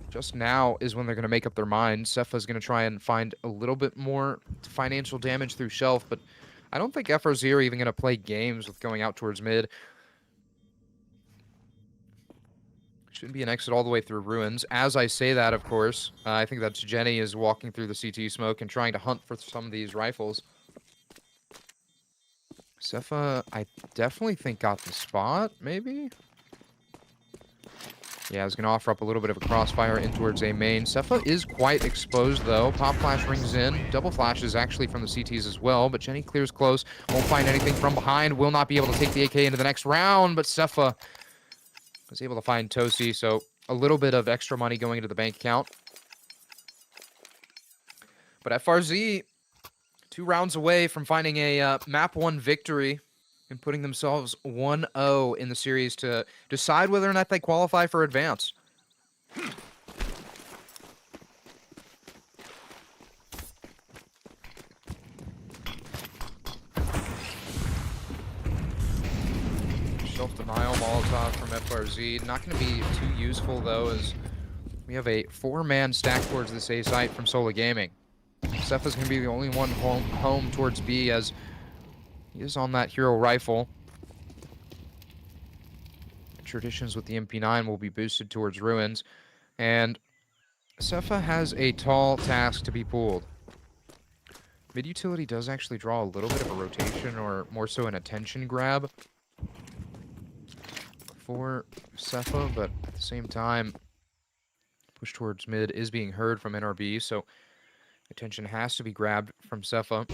just now is when they're going to make up their mind. Cepha's going to try and find a little bit more financial damage through Shelf, but I don't think FRZ are even going to play games with going out towards mid. Shouldn't be an exit all the way through Ruins. As I say that, of course, I think that's Jenny is walking through the CT smoke and trying to hunt for some of these rifles. Cepha, I definitely think got the spot, maybe? Yeah, I was going to offer up a little bit of a crossfire in towards A main. Cepha is quite exposed, though. Pop Flash rings in. Double flashes actually from the CTs as well, but Jenny clears close. Won't find anything from behind. Will not be able to take the AK into the next round, but Cepha was able to find Tosi, so a little bit of extra money going into the bank account. But FRZ, 2 rounds away from finding a map 1 victory and putting themselves 1-0 in the series to decide whether or not they qualify for advance. Self-denial Molotov from FRZ. Not going to be too useful, though, as we have a 4-man stack towards this A site from Sola Gaming. Sepha's going to be the only one home towards B, as he is on that hero rifle. Traditions with the MP9 will be boosted towards Ruins, and Sepha has a tall task to be pulled. Mid utility does actually draw a little bit of a rotation, or more so an attention grab for Sepha, but at the same time, push towards mid is being heard from NRB, so attention has to be grabbed from Sepha.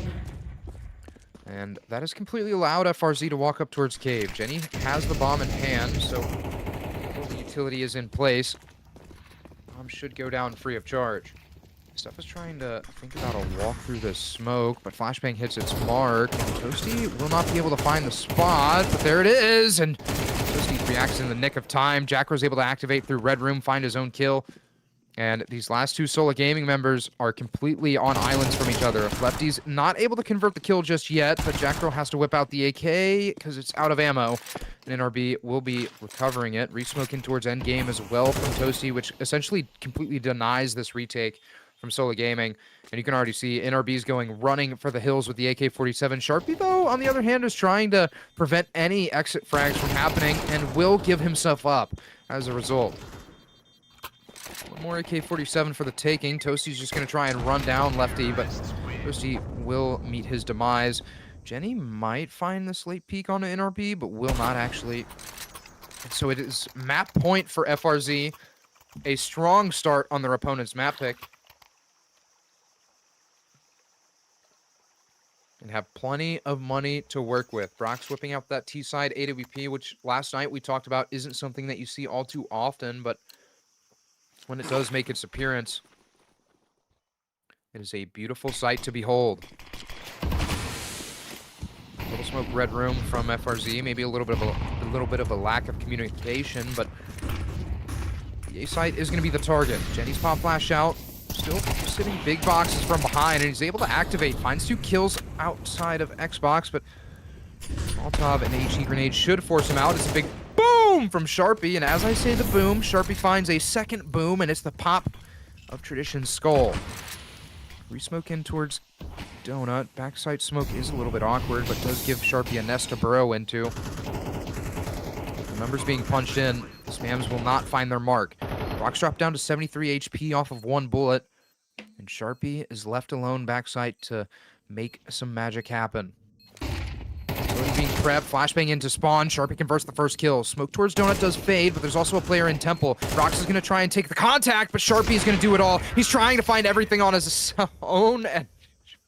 And that has completely allowed FRZ to walk up towards cave. Jenny has the bomb in hand, so the utility is in place. Bomb should go down free of charge. Steph is trying to think about a walk through the smoke, but Flashbang hits its mark, and Toasty will not be able to find the spot, but there it is, and Toasty reacts in the nick of time. Jacro's able to activate through Red Room, find his own kill, and these last two Sola Gaming members are completely on islands from each other. Lefty's not able to convert the kill just yet, but Jacro has to whip out the AK because it's out of ammo, and NRB will be recovering it. Resmoking towards endgame as well from Toasty, which essentially completely denies this retake from Sola Gaming, and you can already see NRB's running for the hills with the AK-47. Sharpie, though, on the other hand, is trying to prevent any exit frags from happening and will give himself up as a result. One more AK-47 for the taking. Toasty's just going to try and run down Lefty, but Toasty will meet his demise. Jenny might find this late peek on NRB, but will not actually. And so it is map point for FRZ. A strong start on their opponent's map pick. And have plenty of money to work with. Brock's whipping out that T-side AWP, which last night we talked about isn't something that you see all too often, but when it does make its appearance, it is a beautiful sight to behold. Little smoke Red Room from FRZ, maybe a little bit of a lack of communication, but the A site is going to be the target. Jenny's pop flash out. Still sitting big boxes from behind, and he's able to activate. Finds 2 kills outside of Xbox, but Molotov and HE grenade should force him out. It's a big boom from Sharpie, and as I say the boom, Sharpie finds a second boom, and it's the pop of Tradition's skull. Resmoke in towards Donut. Backside smoke is a little bit awkward, but does give Sharpie a nest to burrow into. The numbers being punched in. The spams will not find their mark. Brock's dropped down to 73 HP off of 1 bullet, and Sharpie is left alone backside to make some magic happen. Donut being prepped, flashbang into spawn, Sharpie converts the first kill. Smoke towards Donut does fade, but there's also a player in Temple. Brox is going to try and take the contact, but Sharpie is going to do it all. He's trying to find everything on his own, and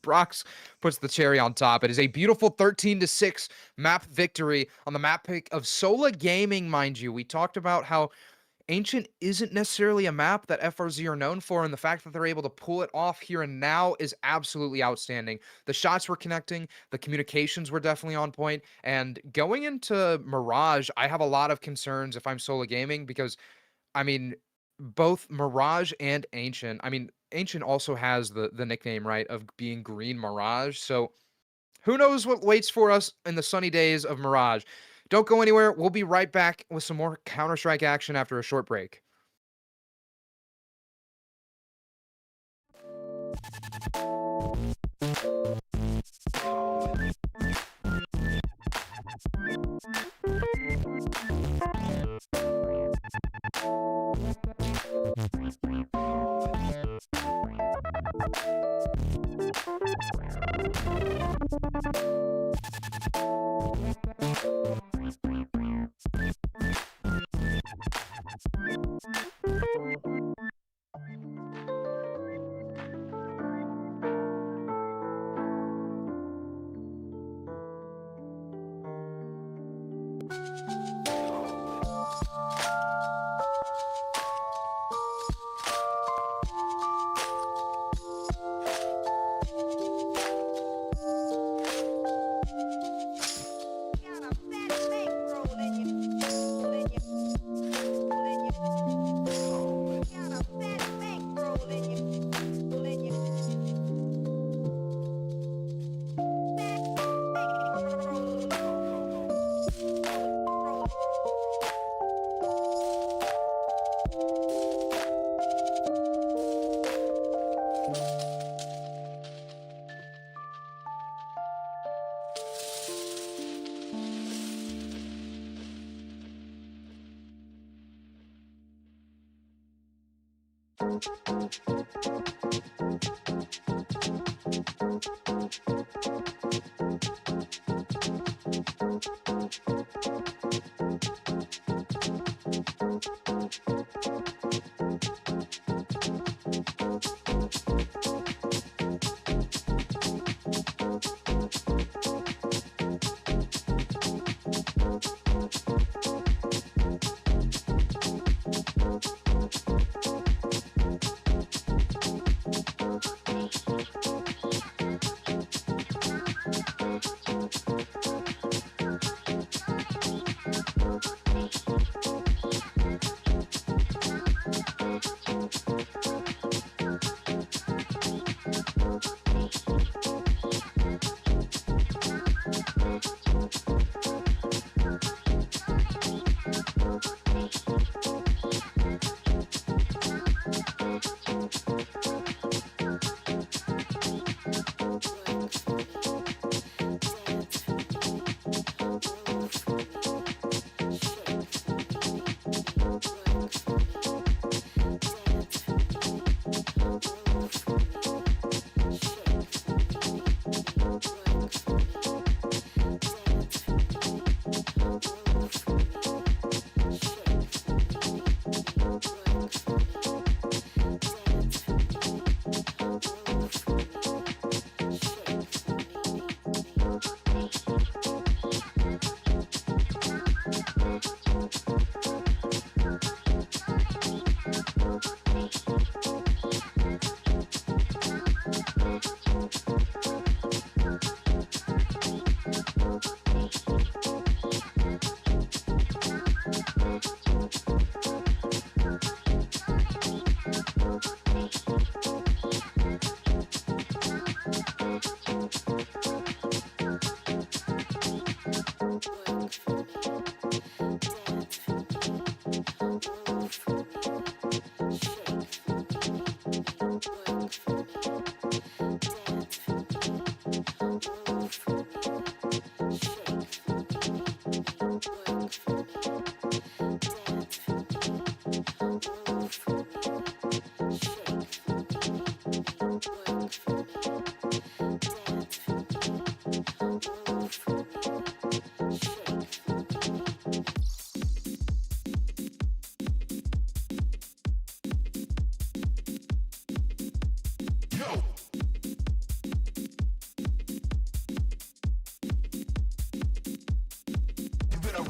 Brox puts the cherry on top. It is a beautiful 13-6 map victory on the map pick of Sola Gaming, mind you. We talked about how Ancient isn't necessarily a map that FRZ are known for, and the fact that they're able to pull it off here and now is absolutely outstanding. The shots were connecting, the communications were definitely on point, and going into Mirage, I have a lot of concerns if I'm Sola Gaming, because, I mean, both Mirage and Ancient, Ancient also has the nickname, right, of being Green Mirage, so who knows what waits for us in the sunny days of Mirage. Don't go anywhere. We'll be right back with some more Counter-Strike action after a short break.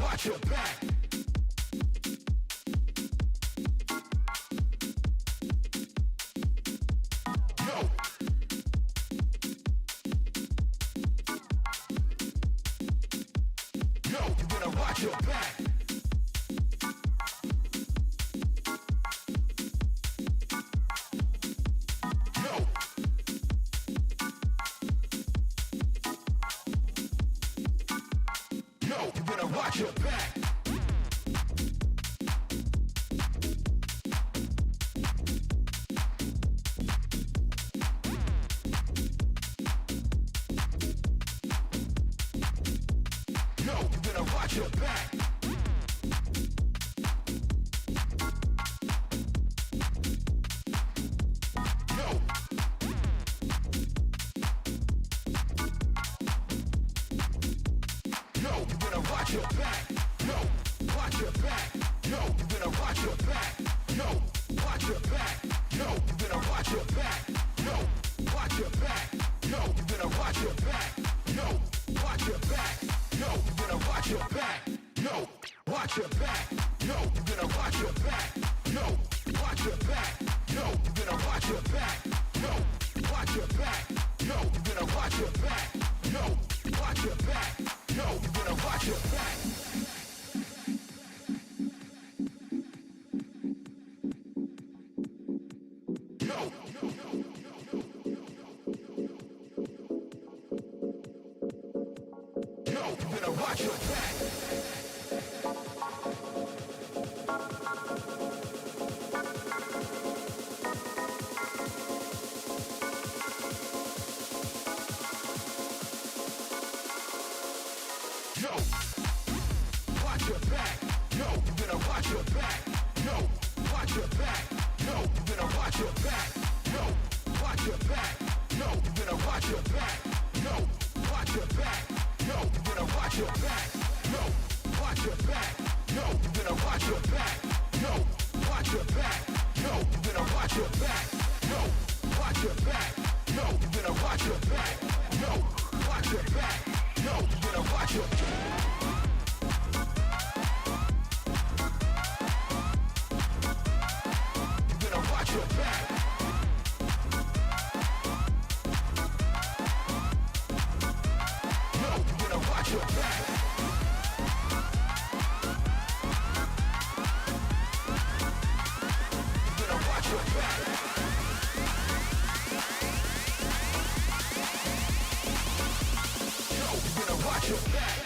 Watch your back. Yo. Yo, you better watch your back. Yo. Yo, you better watch your back. Yo, you better watch your back. Yo. Yo, you better watch your back. Yo, watch your back. Yo, you better watch your back. Yo, watch your back. Yo, you better watch your back. Yo, watch your back. Yo, you better watch your back. Yo, watch your back. Yo, you better watch your back. Yo, watch your back. Yo, you better watch your back. Yo, watch your back. Yo, you better watch your back. Yo, watch your back. Yo, you better watch your back. Yo, watch your back. Yo, you better watch your back. Yo. Yo, you better watch your back. Yo, watch your back. Yo, you better watch your back. Yo, watch your back. No, you better watch your back. No, watch your back. No, you better watch your back. No, watch your back. No, you better watch your back. No, watch your back. No, you better watch your back. No, watch your back. No, you better watch your back. No, watch your back. No, you better watch your back. No, watch your back. No, you better watch your back. You better watch your back. No, you better watch your back. You better watch your back. No, you better watch your back.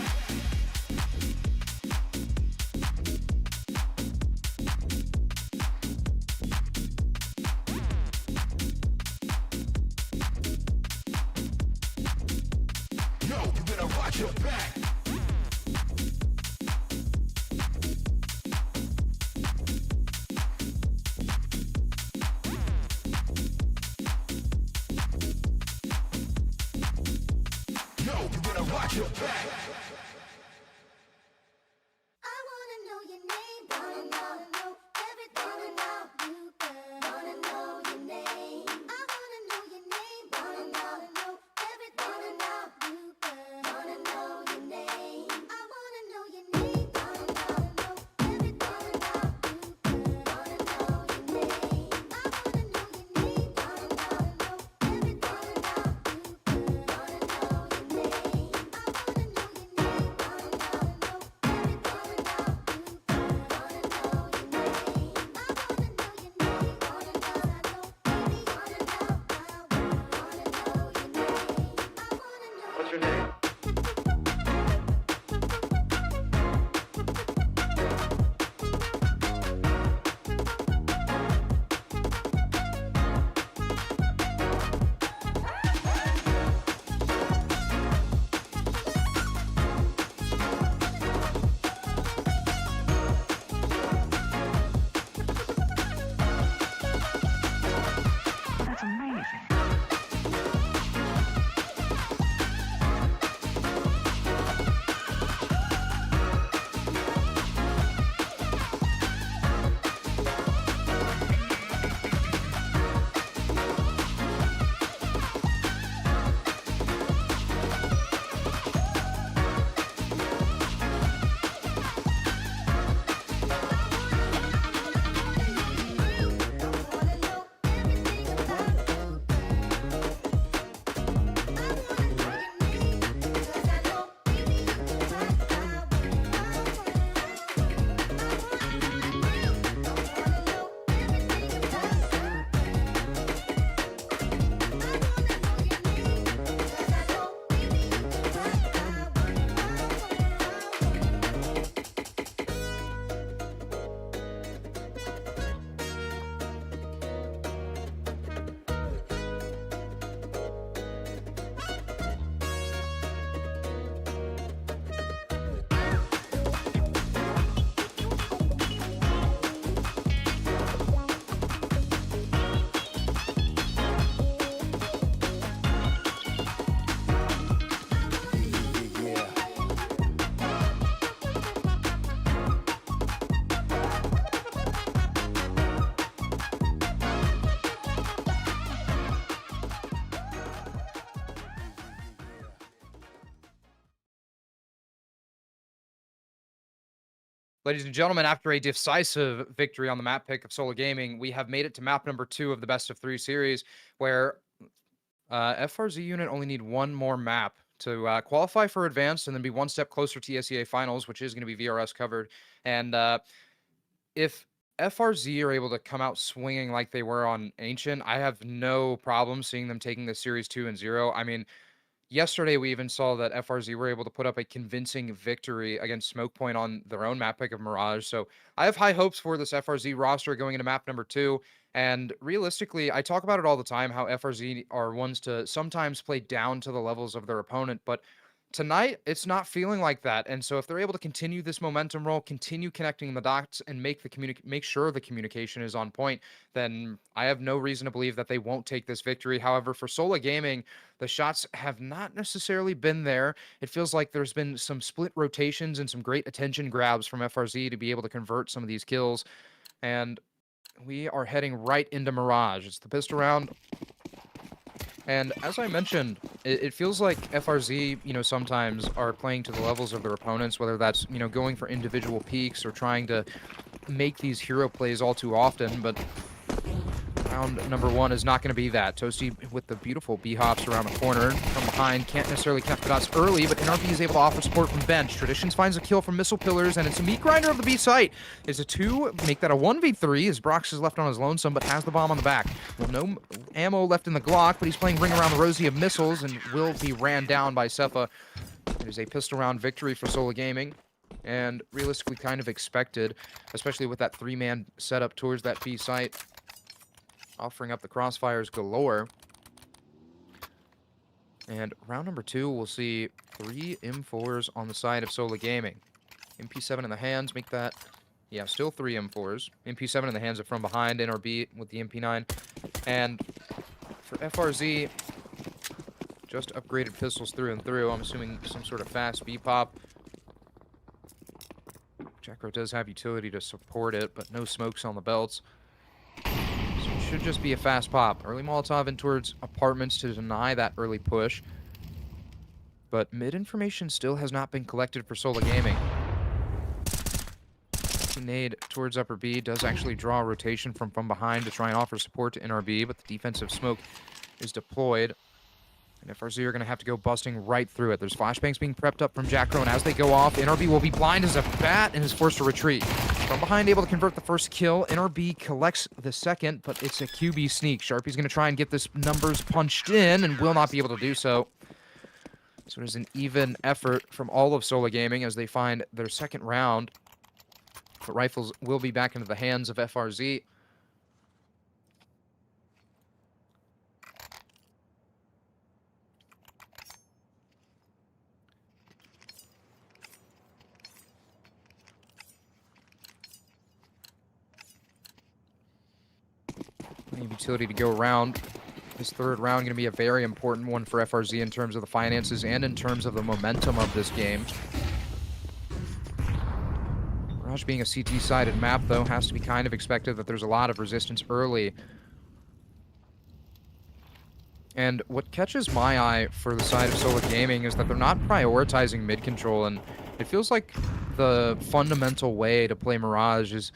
No, you better watch your back. No, you better watch your back. I wanna know your name, wanna know everything about you, girl. Wanna know your name. I wanna know your name, wanna know everything about you, girl. Wanna know your name. I wanna know your name, wanna know everything about you, girl. Wanna know your name. I wanna know your name, wanna know everything about you, girl. Wanna know your name. I wanna know your name, wanna know everything about you, girl. Wanna know your name. I wanna know your name, wanna know, baby, wanna know, I wanna know your name. I wanna know. What's your name? That's amazing. Wanna know everything about you, girl. I wanna know your name, 'cause I know, baby, you're the one I want. I wanna know your name. Wanna know everything about you, girl. I wanna know your name, 'cause I know, baby, you're the one I want. Ladies and gentlemen, after a decisive victory on the map pick of Sola Gaming, we have made it to map number 2 of the best of 3 series, where FRZ unit only need one more map to qualify for advanced and then be one step closer to ESEA finals, which is going to be VRS covered. And if FRZ are able to come out swinging like they were on Ancient, I have no problem seeing them taking this series 2-0. I mean, yesterday, we even saw that FRZ were able to put up a convincing victory against Smoke Point on their own map pick of Mirage. So I have high hopes for this FRZ roster going into map number 2. And realistically, I talk about it all the time how FRZ are ones to sometimes play down to the levels of their opponent, but tonight, it's not feeling like that. And so if they're able to continue this momentum roll, continue connecting the dots, and make sure the communication is on point, then I have no reason to believe that they won't take this victory. However, for Sola Gaming, the shots have not necessarily been there. It feels like there's been some split rotations and some great attention grabs from FRZ to be able to convert some of these kills. And we are heading right into Mirage. It's the pistol round. And as I mentioned, it feels like FRZ, sometimes are playing to the levels of their opponents, whether that's, going for individual peaks or trying to make these hero plays all too often. But round number one is not going to be that. Toasty with the beautiful B-hops around the corner from behind. Can't necessarily connect the dots early, but NRB is able to offer support from bench. Traditions finds a kill from missile pillars, and it's a meat grinder of the B site. Is a 2, make that a 1v3 as Brox is left on his lonesome, but has the bomb on the back. Well, no ammo left in the Glock, but he's playing ring around the rosy of missiles and will be ran down by Sefa. It is a pistol round victory for Sola Gaming. And realistically kind of expected, especially with that 3-man setup towards that B site. Offering up the crossfires galore. And round number 2, we'll see 3 M4s on the side of Sola Gaming. MP7 in the hands, make that, yeah, still 3 M4s. MP7 in the hands of From Behind, NRB with the MP9. And for FRZ, just upgraded pistols through and through. I'm assuming some sort of fast B-pop. Jacro does have utility to support it, but no smokes on the belts. Should just be a fast pop. Early Molotov in towards apartments to deny that early push. But mid information still has not been collected for Sola Gaming. Nade towards upper B does actually draw a rotation from behind to try and offer support to NRB, but the defensive smoke is deployed. And FRZ are going to have to go busting right through it. There's flashbangs being prepped up from Jackro, and as they go off, NRB will be blind as a bat and is forced to retreat. From behind, able to convert the first kill. NRB collects the second, but it's a QB sneak. Sharpie's going to try and get this numbers punched in and will not be able to do so. So it is an even effort from all of Sola Gaming as they find their second round. The rifles will be back into the hands of FRZ. Plenty of utility to go around. This third round going to be a very important one for FRZ in terms of the finances and in terms of the momentum of this game. Mirage being a CT-sided map, though, has to be kind of expected that there's a lot of resistance early. And what catches my eye for the side of Sola Gaming is that they're not prioritizing mid-control, and it feels like the fundamental way to play Mirage is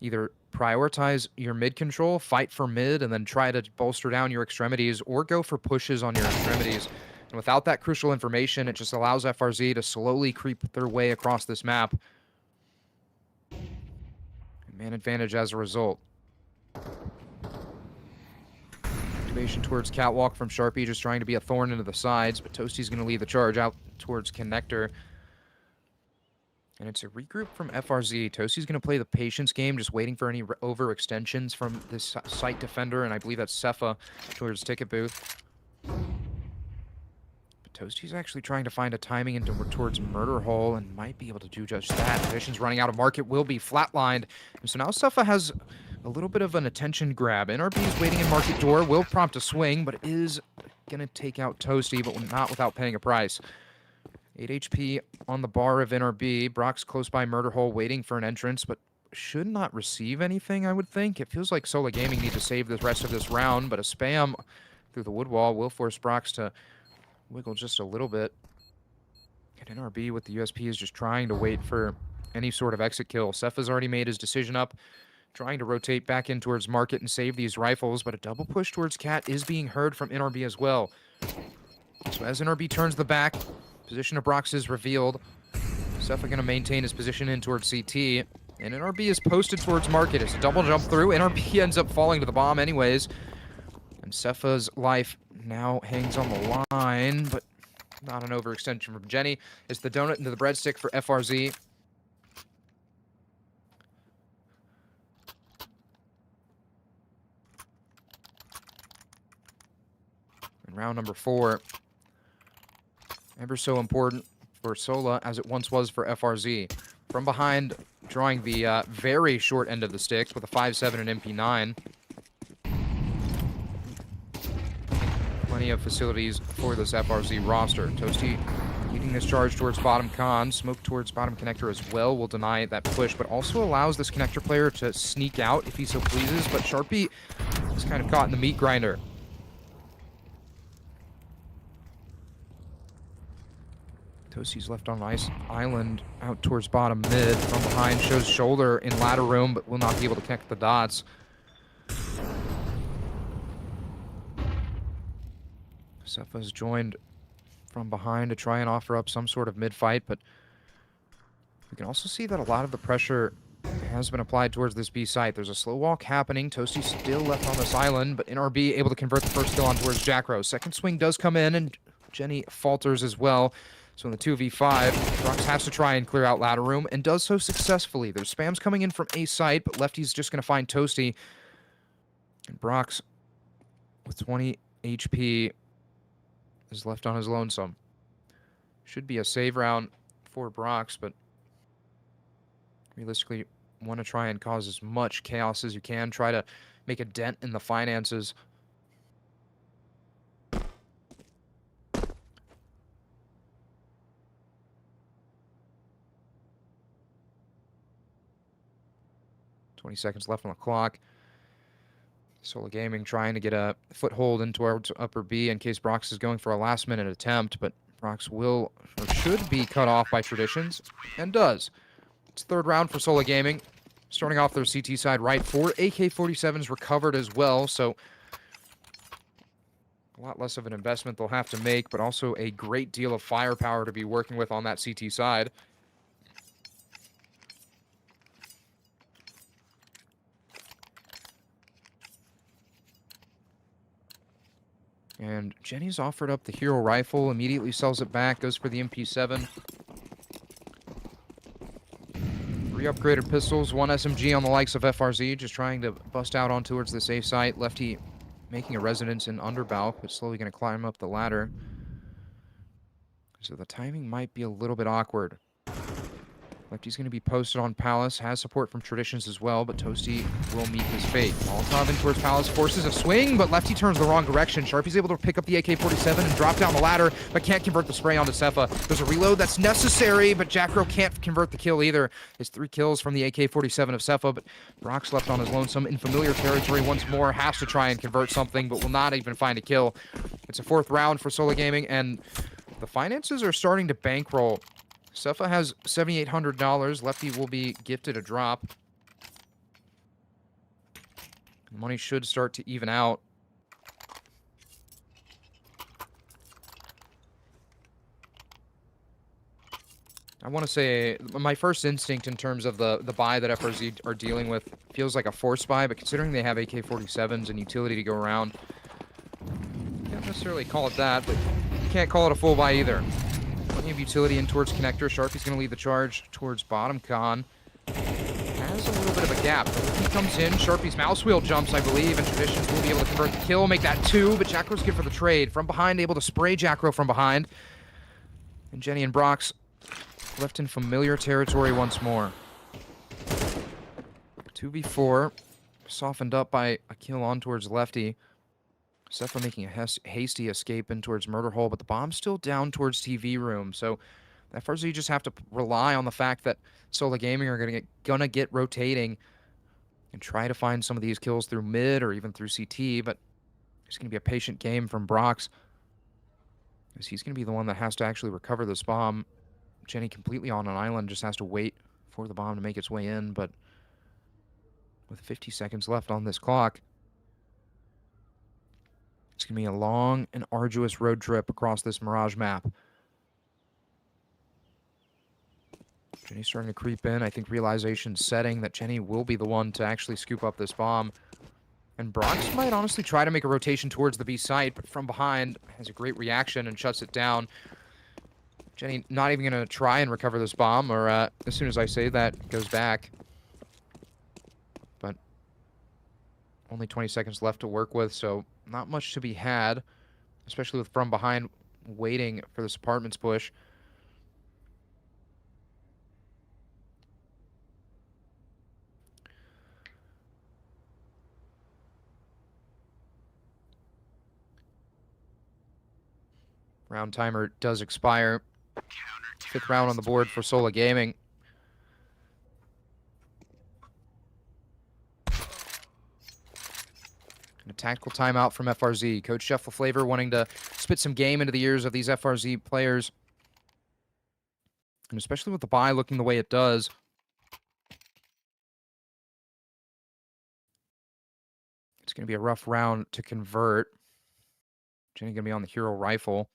either prioritize your mid-control, fight for mid, and then try to bolster down your extremities, or go for pushes on your extremities. And without that crucial information, it just allows FRZ to slowly creep their way across this map. And man advantage as a result. Activation towards Catwalk from Sharpie, just trying to be a thorn into the sides, but Toasty's going to lead the charge out towards Connector. And it's a regroup from FRZ. Toasty's going to play the patience game, just waiting for any overextensions from this site defender, and I believe that's Sefa towards Ticket Booth. But Toasty's actually trying to find a timing into towards Murder Hole and might be able to do just that. Tradition's running out of market, will be flatlined. And so now Sefa has a little bit of an attention grab. NRB is waiting in market door, will prompt a swing, but is going to take out Toasty, but not without paying a price. 8 HP on the bar of NRB. Brock's close by Murder Hole waiting for an entrance, but should not receive anything, I would think. It feels like Sola Gaming need to save the rest of this round, but a spam through the wood wall will force Brox to wiggle just a little bit. And NRB with the USP is just trying to wait for any sort of exit kill. Sefa's already made his decision up, trying to rotate back in towards market and save these rifles, but a double push towards Cat is being heard from NRB as well. So as NRB turns the back, position of Brox is revealed. Sefa going to maintain his position in towards CT. And NRB is posted towards market. It's a double jump through. NRB ends up falling to the bomb anyways. And Sefa's life now hangs on the line, but not an overextension from Jenny. It's the donut into the breadstick for FRZ. And round number 4. Ever so important for Sola as it once was for FRZ. From behind, drawing the very short end of the sticks with a 5-7 and MP9. Plenty of facilities for this FRZ roster. Toasty leading this charge towards bottom con. Smoke towards bottom connector as well will deny that push, but also allows this connector player to sneak out if he so pleases. But Sharpie is kind of caught in the meat grinder. Toasty's left on ice island out towards bottom mid. From behind shows shoulder in ladder room, but will not be able to connect the dots. Sefa's joined from behind to try and offer up some sort of mid-fight, but we can also see that a lot of the pressure has been applied towards this B site. There's a slow walk happening. Toasty still left on this island, but NRB able to convert the first kill on towards Jackro. Second swing does come in, and Jenny falters as well. So in the 2v5, Brox has to try and clear out ladder room, and does so successfully. There's spams coming in from A site, but Lefty's just going to find Toasty. And Brox, with 20 HP, is left on his lonesome. Should be a save round for Brox, but realistically, want to try and cause as much chaos as you can. Try to make a dent in the finances. Seconds left on the clock. Sola Gaming trying to get a foothold into our upper B in case Brox is going for a last-minute attempt, but Brox will or should be cut off by Traditions, and does. It's third round for Sola Gaming. Starting off their CT side right. 4 AK-47s recovered as well, so a lot less of an investment they'll have to make, but also a great deal of firepower to be working with on that CT side. And Jenny's offered up the hero rifle, immediately sells it back, goes for the MP7. 3 upgraded pistols, 1 SMG on the likes of FRZ, just trying to bust out on towards this A site. Lefty making a residence in Underbalk, but slowly going to climb up the ladder. So the timing might be a little bit awkward. Lefty's going to be posted on Palace, has support from Traditions as well, but Toasty will meet his fate. Molotov in towards Palace, forces a swing, but Lefty turns the wrong direction. Sharpie's able to pick up the AK-47 and drop down the ladder, but can't convert the spray onto Sefa. There's a reload that's necessary, but Jackro can't convert the kill either. It's 3 kills from the AK-47 of Sefa, but Brock's left on his lonesome in familiar territory once more, has to try and convert something, but will not even find a kill. It's a 4th round for Sola Gaming, and the finances are starting to bankroll. Sefa has $7,800. Lefty will be gifted a drop. The money should start to even out. I want to say my first instinct in terms of the buy that FRZ are dealing with feels like a force buy, but considering they have AK-47s and utility to go around, can't necessarily call it that, but you can't call it a full buy either. Plenty of utility in towards connector. Sharpie's going to lead the charge towards bottom con. Has a little bit of a gap. He comes in. Sharpie's mouse wheel jumps, I believe, and Traditions will be able to convert the kill, make that 2, but Jackro's good for the trade. From behind, able to spray Jackro from behind. And Jenny and Brox left in familiar territory once more. 2v4, softened up by a kill on towards Lefty. Sefa making a hasty escape in towards Murder Hole, but the bomb's still down towards TV room. So FRZ just have to rely on the fact that Sola Gaming are gonna get rotating and try to find some of these kills through mid or even through CT. But it's gonna be a patient game from Brox, because he's gonna be the one that has to actually recover this bomb. Jenny completely on an island, just has to wait for the bomb to make its way in. But with 50 seconds left on this clock, it's going to be a long and arduous road trip across this Mirage map. Jenny's starting to creep in. I think realization setting that Jenny will be the one to actually scoop up this bomb. And Brox might honestly try to make a rotation towards the B site, but from behind has a great reaction and shuts it down. Jenny not even going to try and recover this bomb, or as soon as I say that, goes back. But only 20 seconds left to work with, so not much to be had, especially with from behind waiting for this apartments push. Round timer does expire. 5th round on the board for Sola Gaming. And a tactical timeout from FRZ. Coach Jeff LaFlavor wanting to spit some game into the ears of these FRZ players. And especially with the bye looking the way it does. It's going to be a rough round to convert. Jenny going to be on the hero rifle.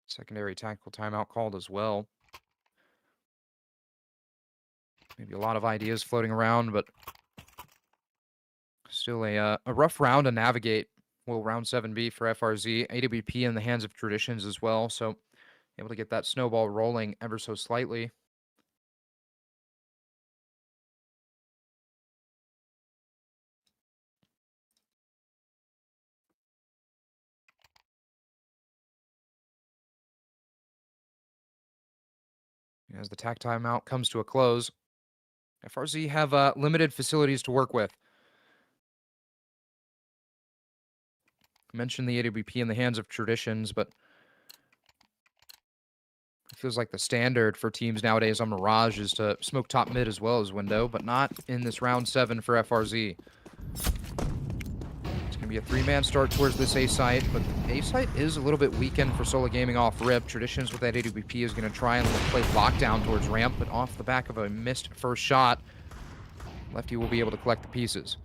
Secondary tactical timeout called as well. Maybe a lot of ideas floating around, but still a rough round to navigate. Will round 7B for FRZ. AWP in the hands of Traditions as well, so able to get that snowball rolling ever so slightly. As the tac timeout comes to a close, FRZ have limited facilities to work with. I mentioned the AWP in the hands of Traditions, but it feels like the standard for teams nowadays on Mirage is to smoke top mid as well as window, but not in this round 7 for FRZ. It's going to be a 3-man start towards this A site, but the A site is a little bit weakened for Sola Gaming off rip. Traditions with that AWP is going to try and play lockdown towards ramp, but off the back of a missed first shot, Lefty will be able to collect the pieces.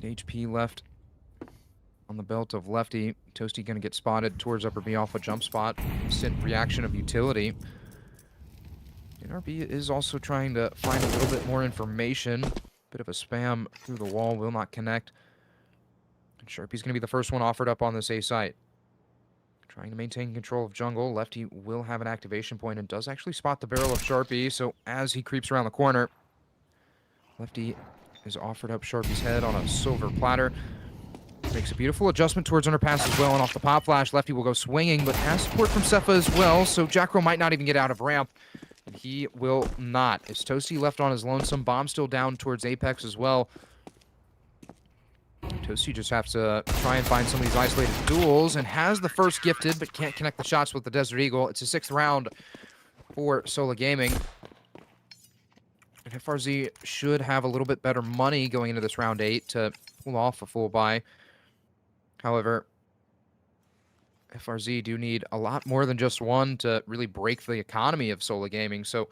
HP left on the belt of Lefty. Toasty going to get spotted towards upper B off a jump spot. Instant reaction of utility. NRB is also trying to find a little bit more information. Bit of a spam through the wall, will not connect. And Sharpie's going to be the first one offered up on this A site. Trying to maintain control of jungle. Lefty will have an activation point and does actually spot the barrel of Sharpie. So as he creeps around the corner, Lefty is offered up Sharpie's head on a silver platter. Makes a beautiful adjustment towards underpass as well, and off the pop flash, Lefty will go swinging, but has support from Sefa as well, so Jackro might not even get out of ramp. And he will not. Is Toasty left on his lonesome? Bomb still down towards Apex as well. Toasty just has to try and find some of these isolated duels, and has the first gifted, but can't connect the shots with the Desert Eagle. It's a 6th round for Sola Gaming. And FRZ should have a little bit better money going into this round 8 to pull off a full buy. However, FRZ do need a lot more than just one to really break the economy of Sola Gaming. So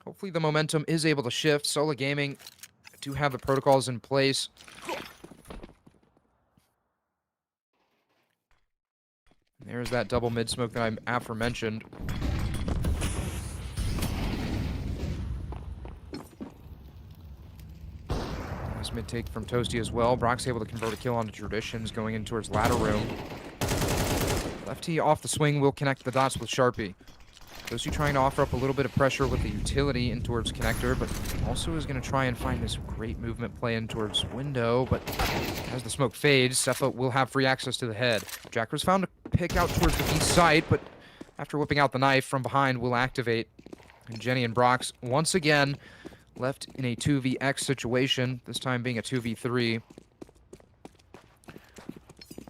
hopefully the momentum is able to shift. Sola Gaming do have the protocols in place. There's that double mid smoke that I aforementioned. Nice mid take from Toasty as well. Brock's able to convert a kill onto Traditions going in towards ladder room. Lefty off the swing will connect the dots with Sharpie. Toasty trying to offer up a little bit of pressure with the utility in towards connector, but also is going to try and find this great movement play in towards window, but as the smoke fades, Sefa will have free access to the head. Jacker's found to pick out towards the east side, but after whipping out the knife from behind will activate. And Jenny and Brox once again left in a 2vx situation, this time being a 2v3.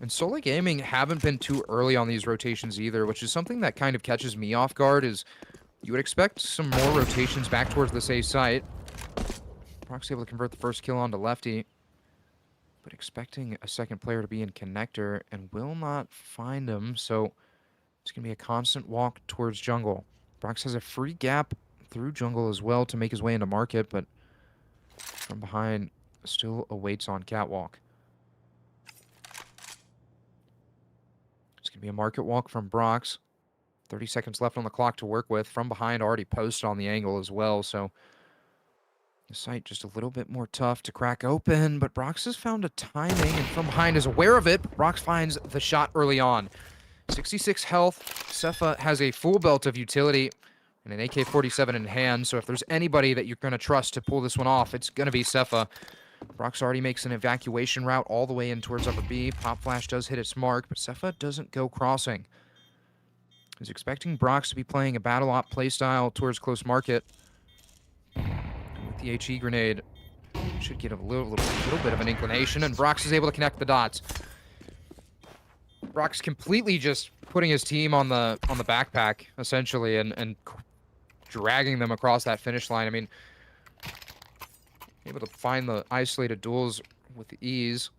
And Sola Gaming haven't been too early on these rotations either, which is something that kind of catches me off guard, is you would expect some more rotations back towards this A site. Brock's able to convert the first kill onto Lefty, but expecting a second player to be in connector and will not find him, so it's going to be a constant walk towards jungle. Brox has a free gap through jungle as well to make his way into market, but from behind still awaits on catwalk. It's going to be a market walk from Brox. 30 seconds left on the clock to work with. From behind already posted on the angle as well, so the site just a little bit more tough to crack open, but Brox has found a timing, and from behind is aware of it. Brox finds the shot early on. 66 health. Sefa has a full belt of utility and an AK-47 in hand, so if there's anybody that you're going to trust to pull this one off, it's going to be Sefa. Brox already makes an evacuation route all the way in towards upper B. Pop flash does hit its mark, but Sefa doesn't go crossing. He's expecting Brox to be playing a battle op playstyle towards close market. With the HE grenade, should get a little bit of an inclination, and Brox is able to connect the dots. Brox completely just putting his team on the backpack, essentially, and dragging them across that finish line. I mean, able to find the isolated duels with ease.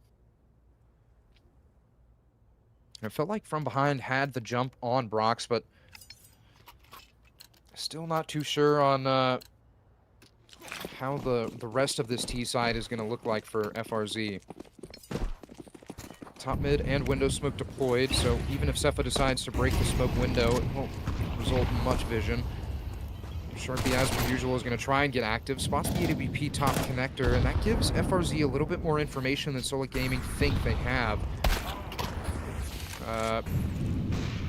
And it felt like From Behind had the jump on Brox, but still not too sure on how the rest of this T side is going to look like for FRZ. Top mid and window smoke deployed, so even if Sefa decides to break the smoke window, it won't result in much vision. Sharpie, as per usual, is going to try and get active. Spots the AWP top connector, and that gives FRZ a little bit more information than Sola Gaming think they have.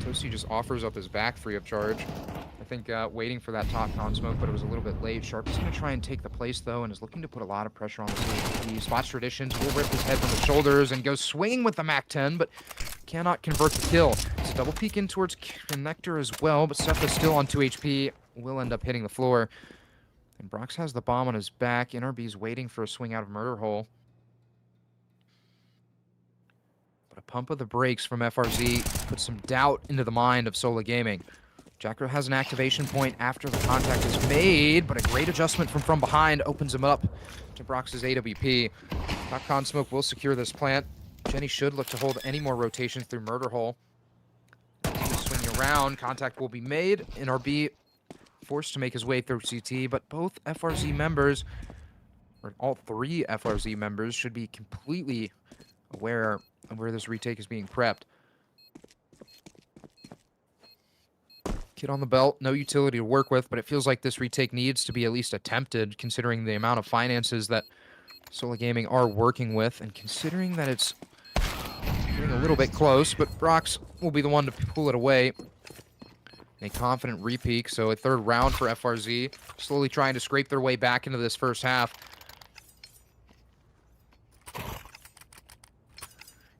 Toasty just offers up his back free of charge. I think waiting for that top con smoke, but it was a little bit late. Sharpie's going to try and take the place, though, and is looking to put a lot of pressure on the team. He spots Traditions, will rip his head from the shoulders, and goes swinging with the MAC-10, but cannot convert the kill. It's a double peek in towards connector as well, but Sefa's still on 2 HP. Will end up hitting the floor. And Brox has the bomb on his back. NRB's waiting for a swing out of murder hole. But a pump of the brakes from FRZ puts some doubt into the mind of Sola Gaming. Jackro has an activation point after the contact is made, but a great adjustment from behind opens him up to Brox's AWP. Top con smoke will secure this plant. Jenny should look to hold any more rotations through murder hole. Swinging around, contact will be made. NRB forced to make his way through CT, but both FRZ members, or all three FRZ members, should be completely aware of where this retake is being prepped. Kid on the belt, no utility to work with, but it feels like this retake needs to be at least attempted, considering the amount of finances that Sola Gaming are working with, and considering that it's getting a little bit close, but Brox will be the one to pull it away. A confident repeak, so a third round for FRZ, slowly trying to scrape their way back into this first half.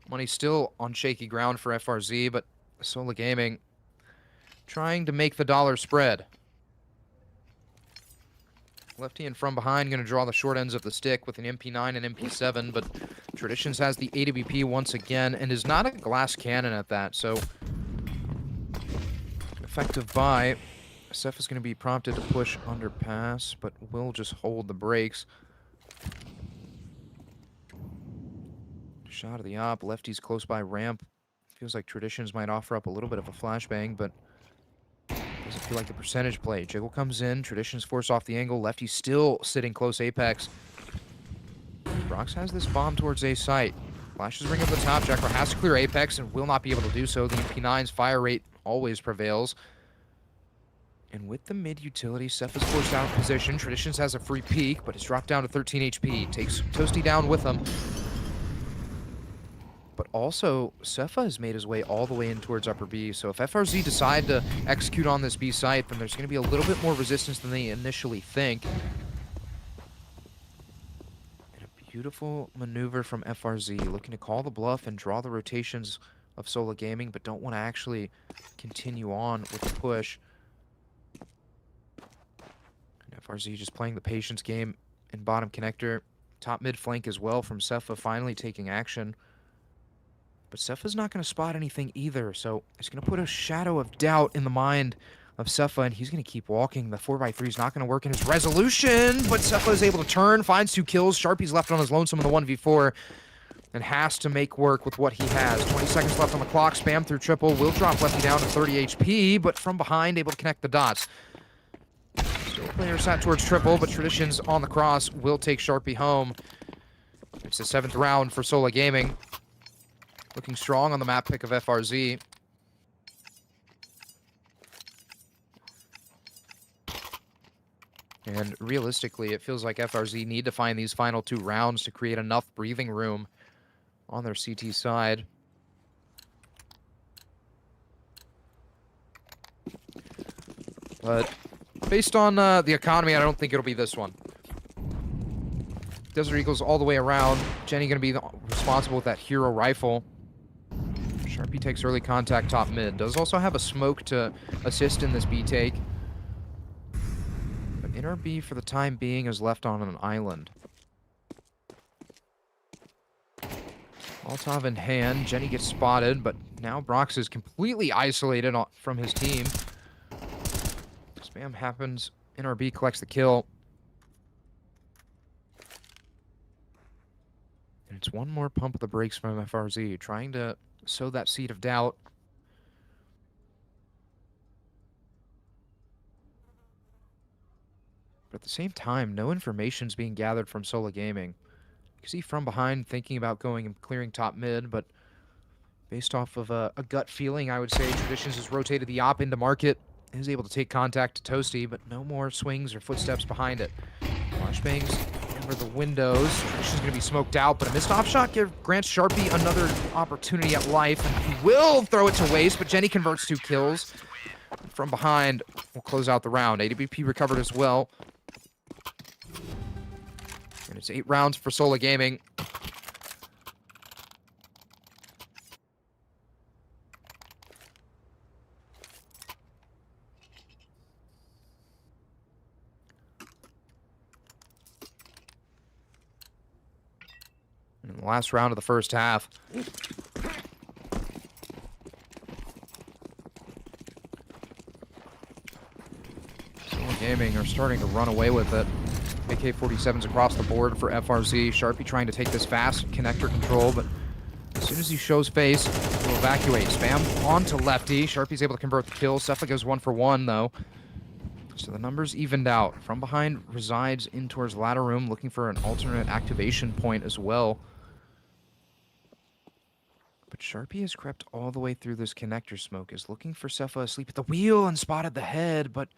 Money still on shaky ground for FRZ, but Sola Gaming trying to make the dollar spread. Lefty and From Behind going to draw the short ends of the stick with an MP9 and MP7, but Traditions has the AWP once again and is not a glass cannon at that, so effective buy. Seth is going to be prompted to push underpass, but will just hold the brakes. Shot of the op. Lefty's close by ramp. Feels like Traditions might offer up a little bit of a flashbang, but doesn't feel like the percentage play. Jiggle comes in. Traditions force off the angle. Lefty's still sitting close apex. Brox has this bomb towards A site. Flashes ring up the top. Jackal has to clear apex and will not be able to do so. The MP9's fire rate always prevails. And with the mid utility, Seth is forced out of position. Traditions has a free peek, but it's dropped down to 13 HP. Takes Toasty down with him. But also, Sefa has made his way all the way in towards upper B, so if FRZ decide to execute on this B site, then there's going to be a little bit more resistance than they initially think. And a beautiful maneuver from FRZ, looking to call the bluff and draw the rotations of Sola Gaming, but don't want to actually continue on with the push. And FRZ just playing the patience game in bottom connector. Top mid flank as well from Sefa finally taking action. But Sefa's not going to spot anything either, so it's going to put a shadow of doubt in the mind of Sefa, and he's going to keep walking. The 4x3 is not going to work in his resolution, but Sefa is able to turn, finds 2 kills. Sharpie's left on his lonesome in the 1v4, and has to make work with what he has. 20 seconds left on the clock, spam through triple, will drop Lefty down to 30 HP, but from behind, able to connect the dots. Still player sat towards triple, but Traditions on the cross will take Sharpie home. It's the 7th round for Sola Gaming. Looking strong on the map pick of FRZ. And realistically, it feels like FRZ need to find these final 2 rounds to create enough breathing room on their CT side. But based on the economy, I don't think it'll be this one. Desert Eagles all the way around. Jenny going to be responsible with that hero rifle. Sharpie takes early contact top mid. Does also have a smoke to assist in this B take. But NRB for the time being is left on an island. Molotov in hand. Jenny gets spotted, but now Brox is completely isolated from his team. Spam happens. NRB collects the kill. And it's one more pump of the brakes from FRZ, trying to sow that seed of doubt. But at the same time, no information's being gathered from Sola Gaming. You can see from behind thinking about going and clearing top mid, but based off of a gut feeling, I would say Traditions has rotated the op into market, is able to take contact to Toasty, but no more swings or footsteps behind it. Flashbangs over the windows. Tradition's going to be smoked out, but a missed op shot grants Sharpie another opportunity at life, and he will throw it to waste, but Jenny converts 2 kills. From behind, will close out the round. AWP recovered as well. And it's 8 rounds for Sola Gaming. In the last round of the first half. Sola Gaming are starting to run away with it. AK-47s across the board for FRZ. Sharpie trying to take this fast connector control, but as soon as he shows face, he'll evacuate. Spam onto Lefty. Sharpie's able to convert the kill. Cepha goes 1 for 1, though. So the numbers evened out. From behind resides in towards ladder room, looking for an alternate activation point as well. But Sharpie has crept all the way through this connector smoke, is looking for Cepha asleep at the wheel and spotted the head, but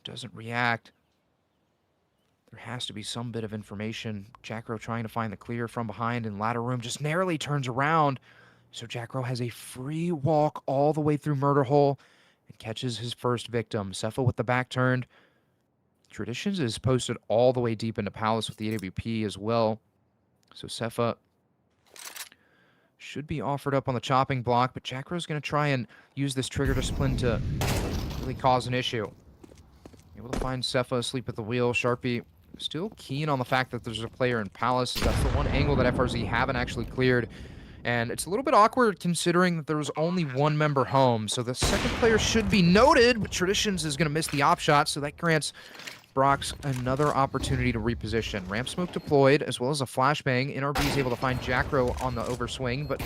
doesn't react. There has to be some bit of information. Jackro trying to find the clear from behind in ladder room, just narrowly turns around. So Jackro has a free walk all the way through murder hole and catches his first victim. Cepha with the back turned. Traditions is posted all the way deep into Palace with the AWP as well. So Cepha should be offered up on the chopping block, but Jackro's going to try and use this trigger discipline to really cause an issue. Able to find Cepha asleep at the wheel. Sharpie still keen on the fact that there's a player in Palace. That's the one angle that FRZ haven't actually cleared. And it's a little bit awkward considering that there was only 1 member home. So the second player should be noted, but Traditions is going to miss the op shot, so that grants Brox another opportunity to reposition. Ramp smoke deployed, as well as a flashbang. NRB is able to find Jackro on the overswing, but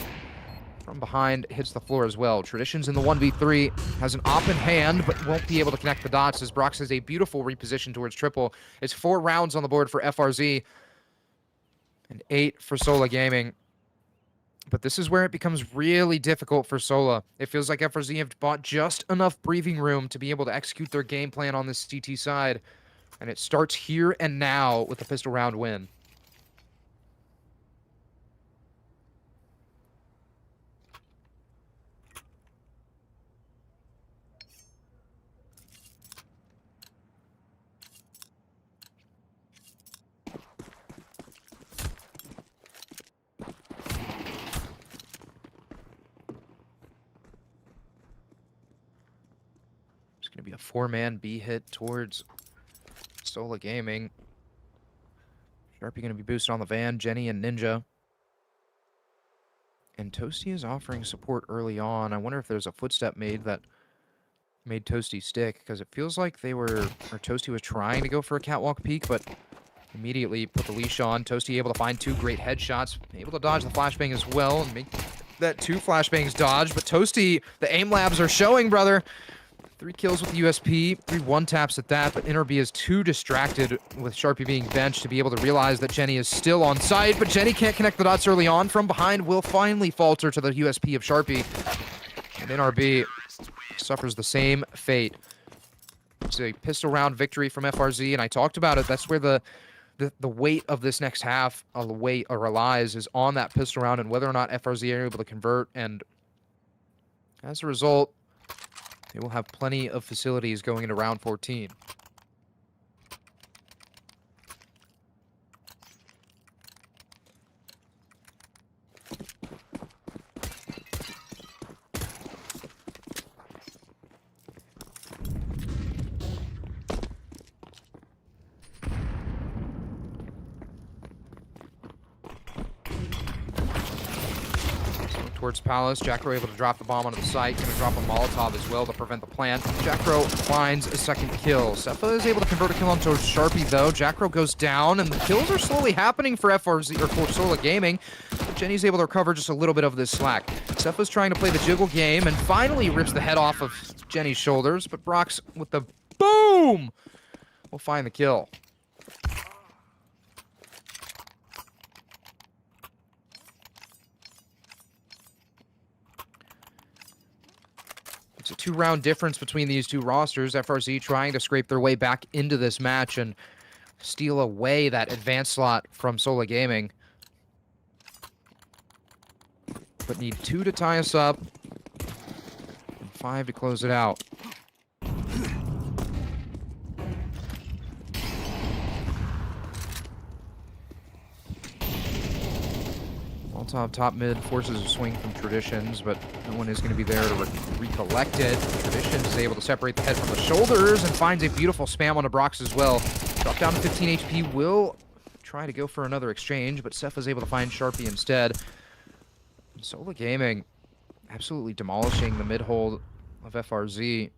from behind hits the floor as well. Traditions in the 1v3 has an op in hand, but won't be able to connect the dots as Brox has a beautiful reposition towards triple. It's 4 rounds on the board for FRZ and 8 for Sola Gaming. But this is where it becomes really difficult for Sola. It feels like FRZ have bought just enough breathing room to be able to execute their game plan on this CT side. And it starts here and now with the pistol round win. It's going to be a 4-man B hit towards Sola Gaming. Sharpie going to be boosted on the van, Jenny and Ninja. And Toasty is offering support early on. I wonder if there's a footstep made that made Toasty stick, because it feels like Toasty was trying to go for a catwalk peek, but immediately put the leash on. Toasty able to find 2 great headshots, able to dodge the flashbang as well, and make that 2 flashbangs dodge. But Toasty, the aim labs are showing, brother. 3 kills with the USP, 3 one-taps at that, but NRB is too distracted with Sharpie being benched to be able to realize that Jenny is still on site, but Jenny can't connect the dots early on. From behind will finally falter to the USP of Sharpie, and NRB suffers the same fate. It's a pistol round victory from FRZ, and I talked about it. That's where the weight of this next half, the weight relies, is on that pistol round and whether or not FRZ are able to convert. And as a result, they will have plenty of facilities going into round 14. Towards Palace, Jackro able to drop the bomb onto the site, going to drop a Molotov as well to prevent the plant. Jackro finds a second kill. Sefa is able to convert a kill onto Sharpie though. Jackro goes down, and the kills are slowly happening for FRZ, or for Sola Gaming. But Jenny's able to recover just a little bit of this slack. Sefa's trying to play the jiggle game, and finally rips the head off of Jenny's shoulders, but Brox with the boom will find the kill. It's a 2-round difference between these two rosters. FRZ trying to scrape their way back into this match and steal away that advanced slot from Sola Gaming. But need 2 to tie us up and 5 to close it out. Top mid forces a swing from Traditions, but no one is going to be there to recollect it. Traditions is able to separate the head from the shoulders and finds a beautiful spam on a Brox as well. Drop down to 15 HP, will try to go for another exchange, but Seth is able to find Sharpie instead. Sola Gaming absolutely demolishing the mid-hold of FRZ.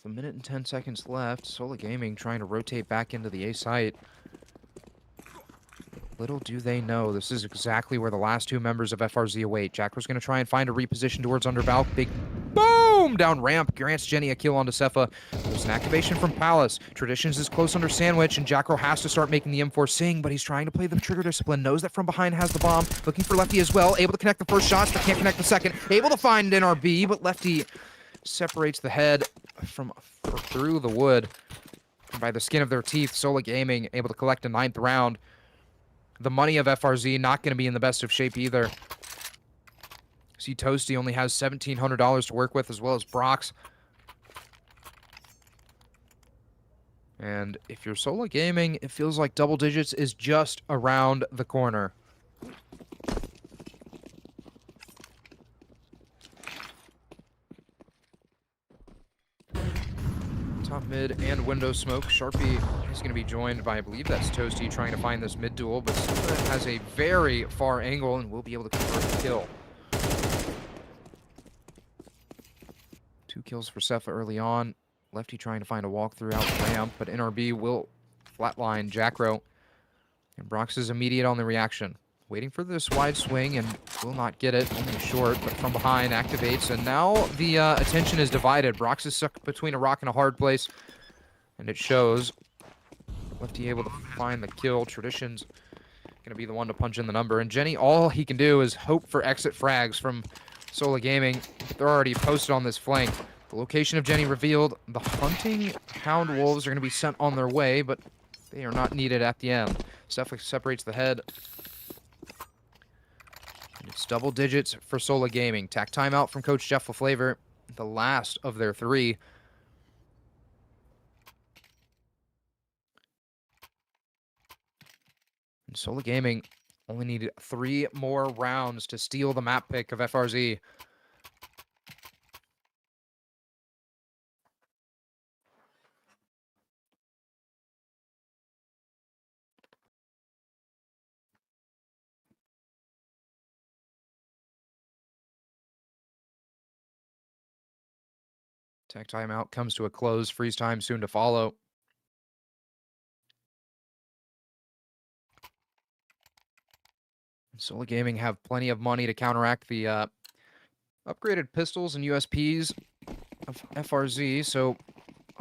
A minute and 10 seconds left. Sola Gaming trying to rotate back into the A site. Little do they know, this is exactly where the last 2 members of FRZ await. Jackra's going to try and find a reposition towards Undervalk. Big boom! Down ramp. Grants Jenny a kill onto Sefa. There's an activation from Palace. Traditions is close under Sandwich, and Jackro has to start making the M4 sing, but he's trying to play the trigger discipline. Knows that from behind has the bomb. Looking for Lefty as well. Able to connect the first shots, but can't connect the second. Able to find an NRB, but Lefty separates the head from through the wood by the skin of their teeth. Sola Gaming able to collect a 9th round. The money of FRZ not going to be in the best of shape either. See, Toasty only has $1,700 to work with, as well as Brox. And if you're Sola Gaming, it feels like double digits is just around the corner. Top mid and window smoke. Sharpie is going to be joined by, I believe that's Toasty, trying to find this mid duel, but Sola has a very far angle and will be able to convert the kill. 2 kills for Sefa early on. Lefty trying to find a walkthrough out the ramp, but NRB will flatline Jackro. And Brox is immediate on the reaction. Waiting for this wide swing and will not get it. Only short, but from behind activates. And now the attention is divided. Brox is stuck between a rock and a hard place. And it shows. Lefty able to find the kill. Tradition's going to be the one to punch in the number. And Jenny, all he can do is hope for exit frags from Sola Gaming. They're already posted on this flank. The location of Jenny revealed. The hunting hound wolves are going to be sent on their way, but they are not needed at the end. Steph separates the head. And it's double digits for Sola Gaming. Tack timeout from Coach Jeff LaFlavor. The last of their 3. And Sola Gaming only needed 3 more rounds to steal the map pick of FRZ. Tech timeout comes to a close. Freeze time soon to follow. Sola Gaming have plenty of money to counteract the upgraded pistols and USPs of FRZ, so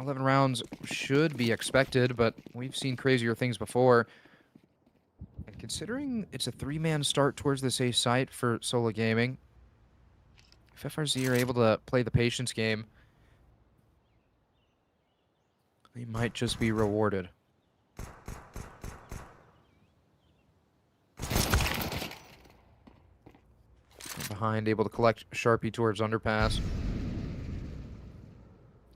11 rounds should be expected, but we've seen crazier things before. And Considering it's a 3-man start towards this A site for Sola Gaming, if FRZ are able to play the patience game, they might just be rewarded. From behind, able to collect Sharpie towards underpass.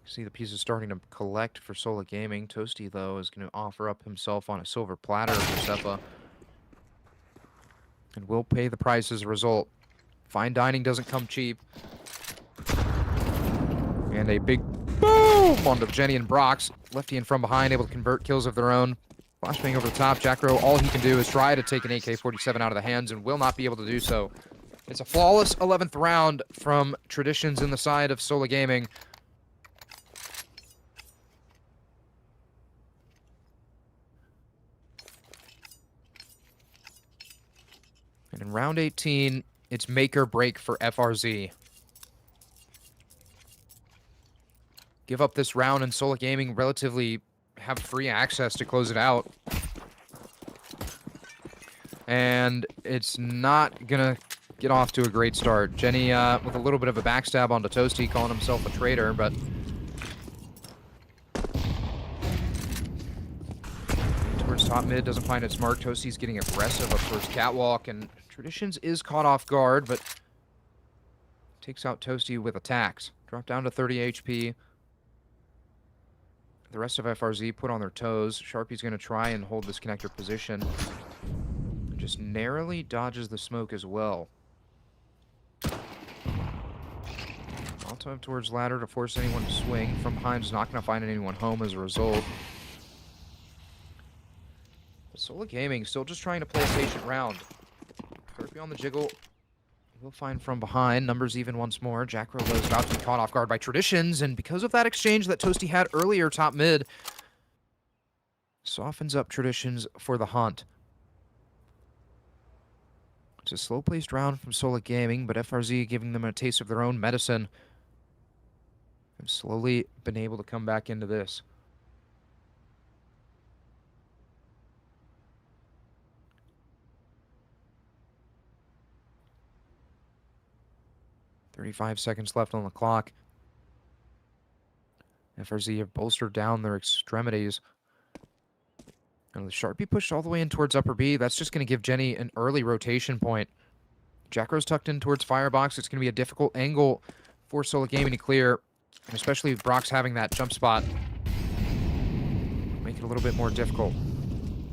See the pieces starting to collect for Sola Gaming. Toasty, though, is going to offer up himself on a silver platter for Seppa. And will pay the price as a result. Fine dining doesn't come cheap. And a big boom onto Jenny and Brox. Lefty and from behind, able to convert kills of their own. Flashbang over the top. Jackro, all he can do is try to take an AK-47 out of the hands and will not be able to do so. It's a flawless 11th round from Traditions in the side of Sola Gaming. And in round 18, it's make or break for FRZ. Give up this round and Sola Gaming relatively have free access to close it out. And it's not gonna get off to a great start. Jenny with a little bit of a backstab onto Toasty, calling himself a traitor, but towards top mid, doesn't find its mark. Toasty's getting aggressive up towards catwalk, and Traditions is caught off guard, but takes out Toasty with attacks. Drop down to 30 HP. The rest of FRZ put on their toes. Sharpie's going to try and hold this connector position. Just narrowly dodges the smoke as well. Molotov towards ladder to force anyone to swing. From behind is not going to find anyone home as a result. But Sola Gaming still just trying to play a patient round. Sharpie on the jiggle. We'll find from behind. Numbers even once more. Jack Robo is about to be caught off guard by Traditions, and because of that exchange that Toasty had earlier top mid, softens up Traditions for the hunt. It's a slow-paced round from Sola Gaming, but FRZ giving them a taste of their own medicine. Have slowly been able to come back into this. "35 seconds left on the clock. FRZ have bolstered down their extremities. And the Sharpie pushed all the way in towards upper B. That's just going to give Jenny an early rotation point. Jacro's tucked in towards firebox. It's going to be a difficult angle for Sola Gaming to clear, and especially with Brox having that jump spot. Make it a little bit more difficult.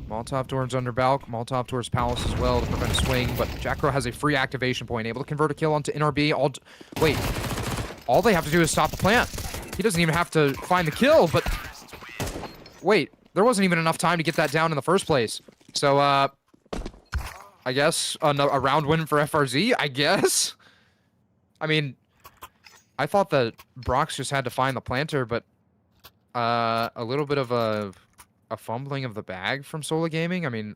Molotov towards Underbalk, Molotov towards Palace as well to prevent a swing, but Jackro has a free activation point, able to convert a kill onto NRB. Wait, all they have to do is stop the plant. He doesn't even have to find the kill, but wait, there wasn't even enough time to get that down in the first place. So, I guess a round win for FRZ, I guess? I mean, I thought that Brox just had to find the planter, but a little bit of a fumbling of the bag from Sola Gaming. I mean,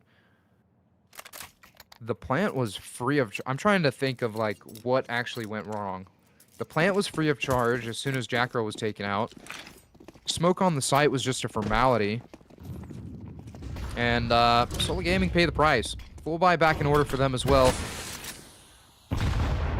the plant was free of... I'm trying to think of, like, what actually went wrong. The plant was free of charge as soon as Jackro was taken out. Smoke on the site was just a formality. And Sola Gaming paid the price. Full buy back in order for them as well.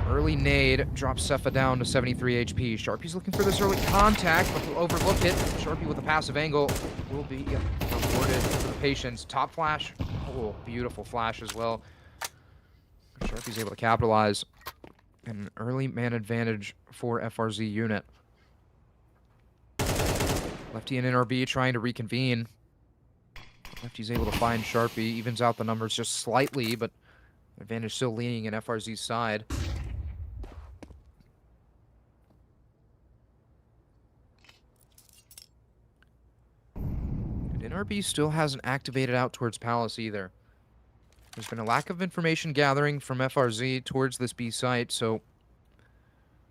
Early nade drops Sepha down to 73 HP. Sharpie's looking for this early contact, but he'll overlook it. Sharpie with a passive angle will be rewarded for the patience. Top flash. Oh, beautiful flash as well. Sharpie's able to capitalize. An early man advantage for FRZ unit. Lefty and NRB trying to reconvene. Lefty's able to find Sharpie. Evens out the numbers just slightly, but advantage still leaning in FRZ's side. And NRB still hasn't activated out towards Palace either. There's been a lack of information gathering from FRZ towards this B site, so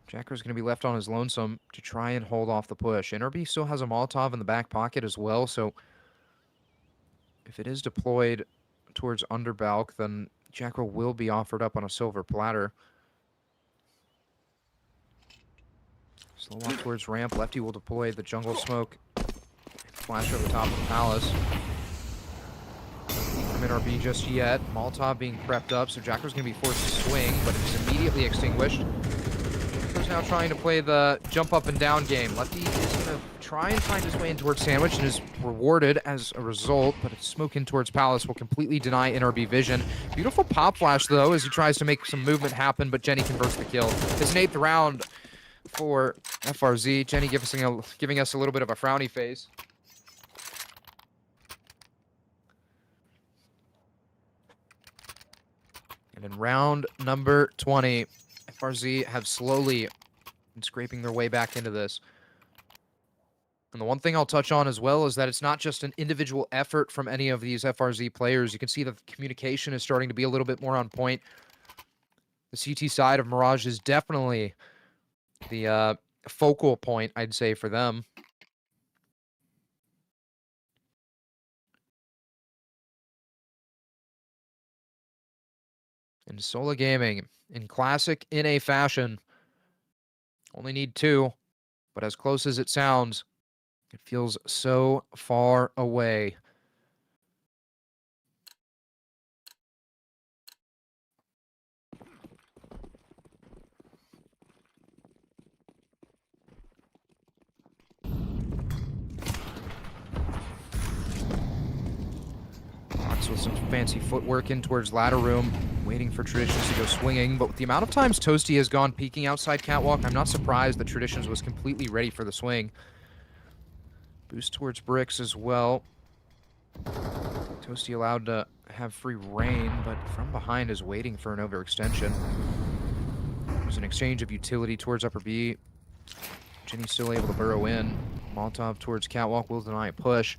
Jacker's going to be left on his lonesome to try and hold off the push. NRB still has a Molotov in the back pocket as well, so if it is deployed towards Underbalk, then Jackal will be offered up on a silver platter. Slow walk towards ramp. Lefty will deploy the jungle smoke. Flash over top of the Palace. from NRB just yet. Molotov being prepped up, so Jacko's going to be forced to swing, but it's immediately extinguished. Jacko's now trying to play the jump up and down game. Lefty is going to try and find his way in towards Sandwich and is rewarded as a result, but a smoke in towards Palace will completely deny NRB vision. Beautiful pop flash, though, as he tries to make some movement happen, but Jenny converts the kill. It's an 8th round for FRZ. Jenny giving us a little bit of a frowny face. And in round number 20, FRZ have slowly been scraping their way back into this. And the one thing I'll touch on as well is that it's not just an individual effort from any of these FRZ players. You can see that the communication is starting to be a little bit more on point. The CT side of Mirage is definitely the focal point, I'd say, for them. And Sola Gaming, in classic NA fashion, only need 2, but as close as it sounds, it feels so far away. Fox with some fancy footwork in towards ladder room, waiting for Traditions to go swinging, but with the amount of times Toasty has gone peeking outside catwalk, I'm not surprised that Traditions was completely ready for the swing. Boost towards bricks as well. Toasty allowed to have free reign, but from behind is waiting for an overextension. There's an exchange of utility towards upper B. Jenny's still able to burrow in. Molotov towards catwalk will deny a push.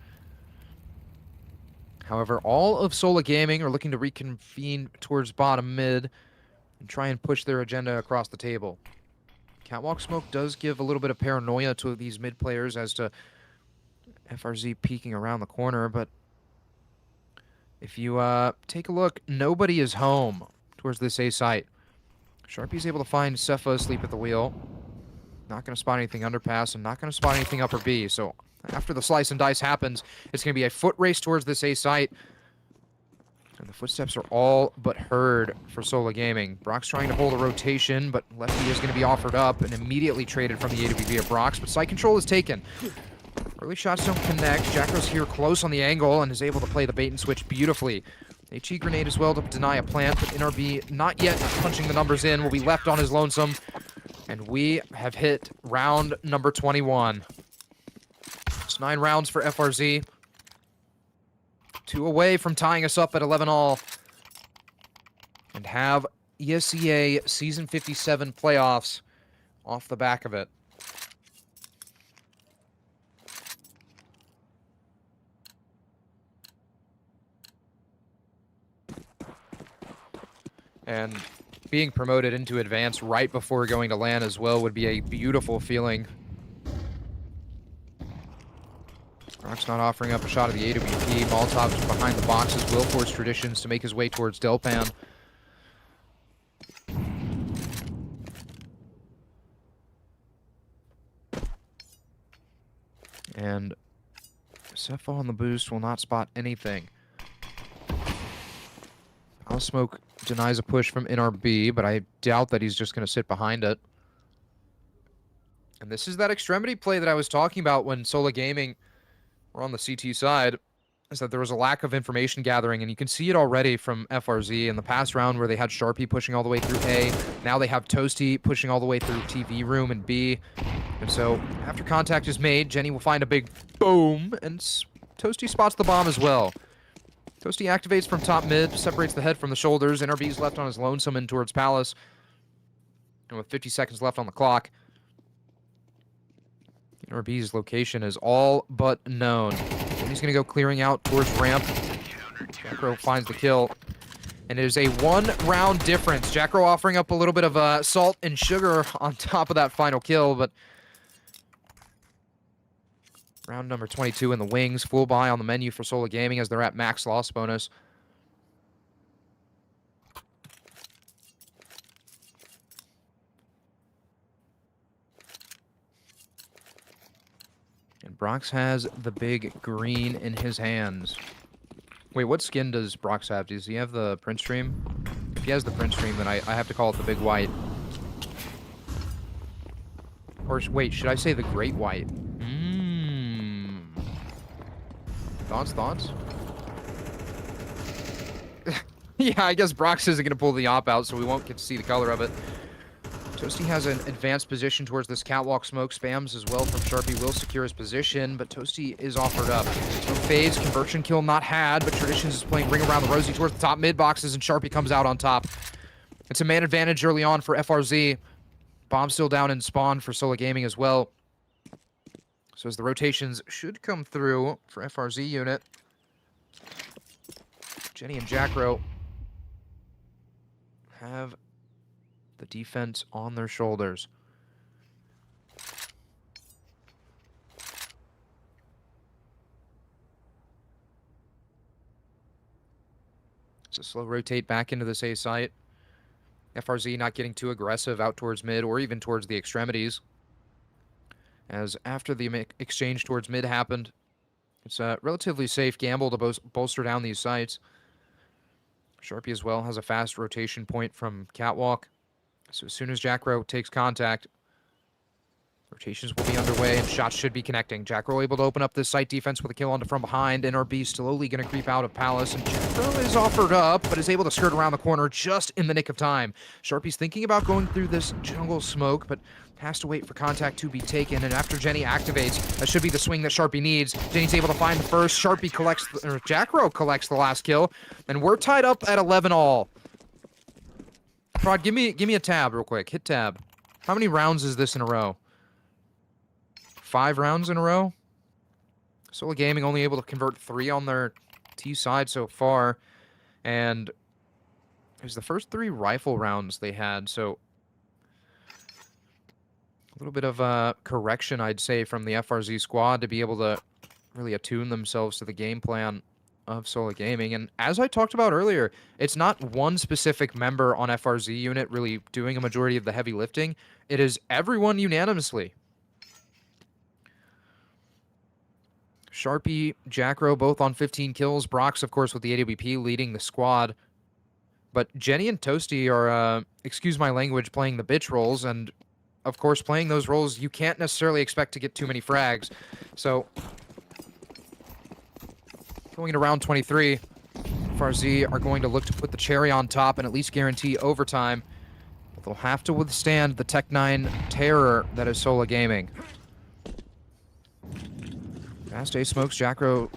However, all of Sola Gaming are looking to reconvene towards bottom mid and try and push their agenda across the table. Catwalk smoke does give a little bit of paranoia to these mid players as to FRZ peeking around the corner, but if you take a look, nobody is home towards this A site. Sharpie's able to find Cepha asleep at the wheel. Not going to spot anything underpass and not going to spot anything upper B. So after the slice and dice happens, it's going to be a foot race towards this A site. And the footsteps are all but heard for Sola Gaming. Brock's trying to hold a rotation, but Lefty is going to be offered up and immediately traded from the AWP of Brock's, but site control is taken. Early shots don't connect. Jacko's here close on the angle and is able to play the bait and switch beautifully. HE grenade as well to deny a plant, but NRB not yet punching the numbers in, will be left on his lonesome. And we have hit round number 21. It's 9 rounds for FRZ. 2 away from tying us up at 11 all. And have ESEA Season 57 playoffs off the back of it. And being promoted into advance right before going to LAN as well would be a beautiful feeling. Rock's not offering up a shot at the AWP. Molotov's behind the boxes, will force Traditions to make his way towards Delpan. And Cepha on the boost will not spot anything. Smoke denies a push from NRB, but I doubt that he's just going to sit behind it. And this is that extremity play that I was talking about when Sola Gaming were on the CT side, is that there was a lack of information gathering, and you can see it already from FRZ in the past round where they had Sharpie pushing all the way through A. Now they have Toasty pushing all the way through TV room and B. And so after contact is made, Jenny will find a big boom, and Toasty spots the bomb as well. Toasty activates from top mid, separates the head from the shoulders. NRB's left on his lonesome in towards Palace. And with 50 seconds left on the clock, NRB's location is all but known. And he's going to go clearing out towards ramp. Jackro finds the kill. And it is a 1-round difference. Jackro offering up a little bit of salt and sugar on top of that final kill, but round number 22 in the wings. Full buy on the menu for Sola Gaming as they're at max loss bonus. And Brox has the big green in his hands. Wait, what skin does Brox have? Does he have the print stream? If he has the print stream, then I have to call it the big white. Or wait, should I say the great white? Mmm. Thoughts? Yeah, I guess Brox isn't going to pull the op out, so we won't get to see the color of it. Toasty has an advanced position towards this catwalk. Smoke spams as well from Sharpie will secure his position, but Toasty is offered up. So fades, conversion kill not had, but Traditions is playing ring around the rosy towards the top mid boxes, and Sharpie comes out on top. It's a man advantage early on for FRZ. Bomb still down in spawn for Sola Gaming as well. So as the rotations should come through for FRZ unit. Jenny and Jackro have the defense on their shoulders. It's a slow rotate back into this A site. FRZ not getting too aggressive out towards mid or even towards the extremities. As after the exchange towards mid happened, it's a relatively safe gamble to bolster down these sites. Sharpie as well has a fast rotation point from catwalk. So as soon as Jackro takes contact, rotations will be underway and shots should be connecting. Jackro able to open up this site defense with a kill onto from behind. NRB slowly going to creep out of Palace, and Jackro is offered up, but is able to skirt around the corner just in the nick of time. Sharpie's thinking about going through this jungle smoke, but has to wait for contact to be taken, and after Jenny activates, that should be the swing that Sharpie needs. Jenny's able to find the first. Sharpie collects, or Jackro collects the last kill, and we're tied up at 11 all. Prod, give me a tab real quick. Hit tab. How many rounds is this in a row? 5 rounds in a row? Sola Gaming only able to convert 3 on their T side so far, and it was the first 3 rifle rounds they had, so a little bit of a correction, I'd say, from the FRZ squad to be able to really attune themselves to the game plan of Sola Gaming. And as I talked about earlier, it's not one specific member on FRZ unit really doing a majority of the heavy lifting. It is everyone unanimously. Sharpie, Jackro, both on 15 kills. Brox, of course, with the AWP leading the squad. But Jenny and Toasty are, excuse my language, playing the bitch roles, and of course, playing those roles, you can't necessarily expect to get too many frags. So, going into round 23, FRZ are going to look to put the cherry on top and at least guarantee overtime. But they'll have to withstand the Tech 9 terror that is Sola Gaming. Fast A smokes, Jackro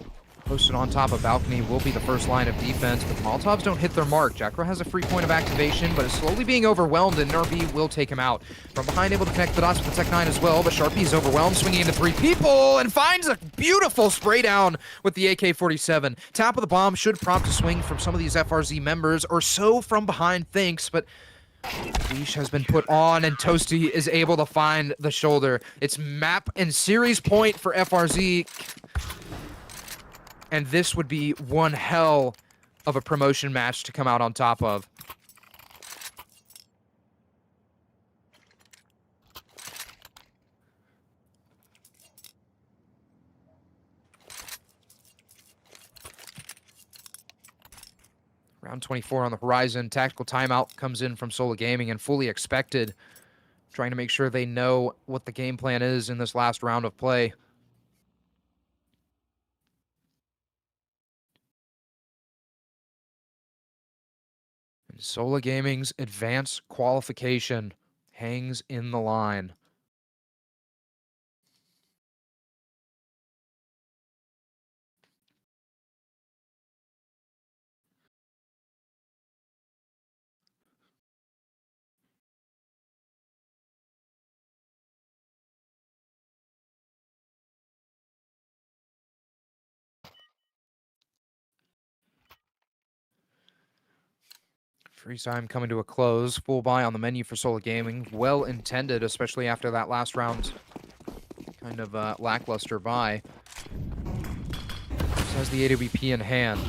posted on top of balcony will be the first line of defense, but the Molotovs don't hit their mark. Jackro has a free point of activation, but is slowly being overwhelmed, and NRB will take him out. From behind, able to connect the dots with the Tech 9 as well, but Sharpie is overwhelmed, swinging into 3 people, and finds a beautiful spray down with the AK-47. Tap of the bomb should prompt a swing from some of these FRZ members, or so From Behind thinks, but leash has been put on, and Toasty is able to find the shoulder. It's map and series point for FRZ. And this would be one hell of a promotion match to come out on top of. Round 24 on the horizon. Tactical timeout comes in from Sola Gaming and fully expected. Trying to make sure they know what the game plan is in this last round of play. Sola Gaming's advanced qualification hangs in the line. Freeze time coming to a close. Full buy on the menu for Sola Gaming. Well intended, especially after that last round kind of lackluster buy. Just has the AWP in hand.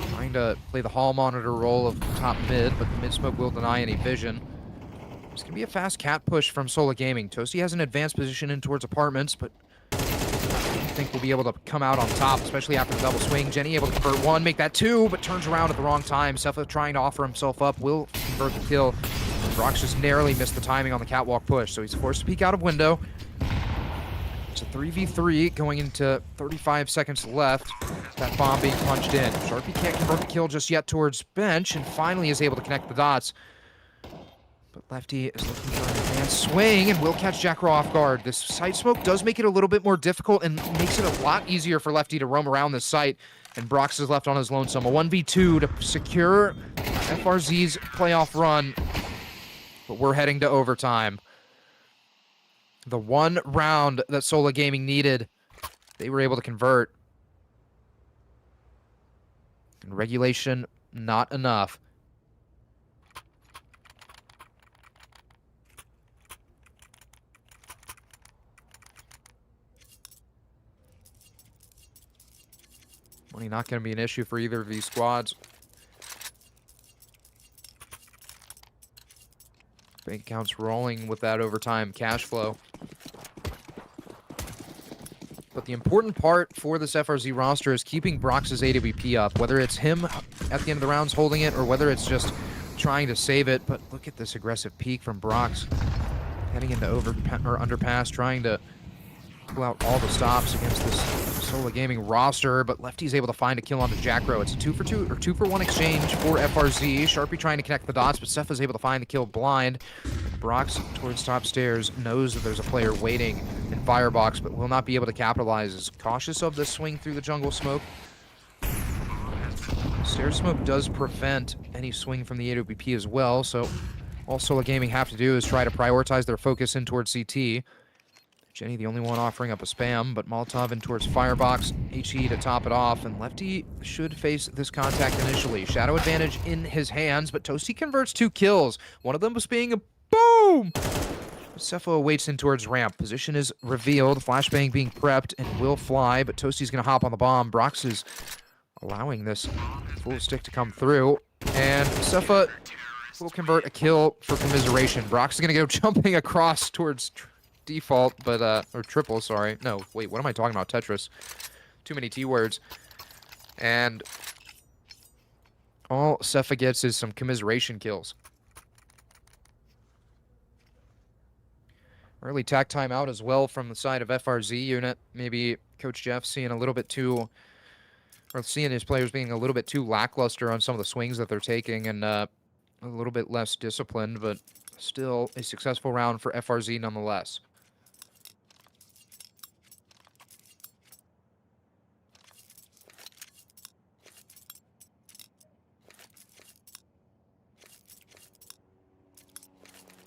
Trying to play the hall monitor role of top mid, but the mid smoke will deny any vision. It's going to be a fast cat push from Sola Gaming. Toasty has an advanced position in towards apartments, but think will be able to come out on top, especially after the double swing. Jenny able to convert one, make that two, but turns around at the wrong time. Cepha trying to offer himself up, will convert the kill. Brox just narrowly missed the timing on the catwalk push, so he's forced to peek out of window. It's a 3v3 going into 35 seconds left. That bomb being punched in. Sharpie can't convert the kill just yet towards bench, and finally is able to connect the dots. But Lefty is looking for an advanced swing and will catch Jackro off guard. This site smoke does make it a little bit more difficult and makes it a lot easier for Lefty to roam around this site. And Brox is left on his lonesome. A 1v2 to secure FRZ's playoff run. But we're heading to overtime. The one round that Sola Gaming needed, they were able to convert. And regulation, not enough. Money not going to be an issue for either of these squads. Bank accounts rolling with that overtime cash flow. But the important part for this FRZ roster is keeping Brox's AWP up, whether it's him at the end of the rounds holding it or whether it's just trying to save it. But look at this aggressive peak from Brox. Heading into underpass, trying to pull out all the stops against this Sola Gaming roster, but Lefty's able to find a kill onto Jackro. It's a 2-for-1 exchange for FRZ. Sharpie trying to connect the dots, but Cepha's able to find the kill blind. Brox towards top stairs, knows that there's a player waiting in firebox, but will not be able to capitalize. Is cautious of the swing through the jungle smoke. Stairs smoke does prevent any swing from the AWP as well, so all Sola Gaming have to do is try to prioritize their focus in towards CT. Jenny, the only one offering up a spam, but Molotov in towards Firebox, HE to top it off, and Lefty should face this contact initially. Shadow advantage in his hands, but Toasty converts 2 kills. One of them was being a boom! Cepho waits in towards ramp. Position is revealed, flashbang being prepped, and will fly, but Toasty's going to hop on the bomb. Brox is allowing this full stick to come through, and Cepha will convert a kill for commiseration. Brox is going to go jumping across towards default, but or triple, sorry. No, wait, what am I talking about? Tetris. Too many T words. And all Cepha gets is some commiseration kills. Early tack timeout as well from the side of FRZ unit. Maybe Coach Jeff seeing a little bit too, or seeing his players being a little bit too lackluster on some of the swings that they're taking, and a little bit less disciplined, but still a successful round for FRZ nonetheless.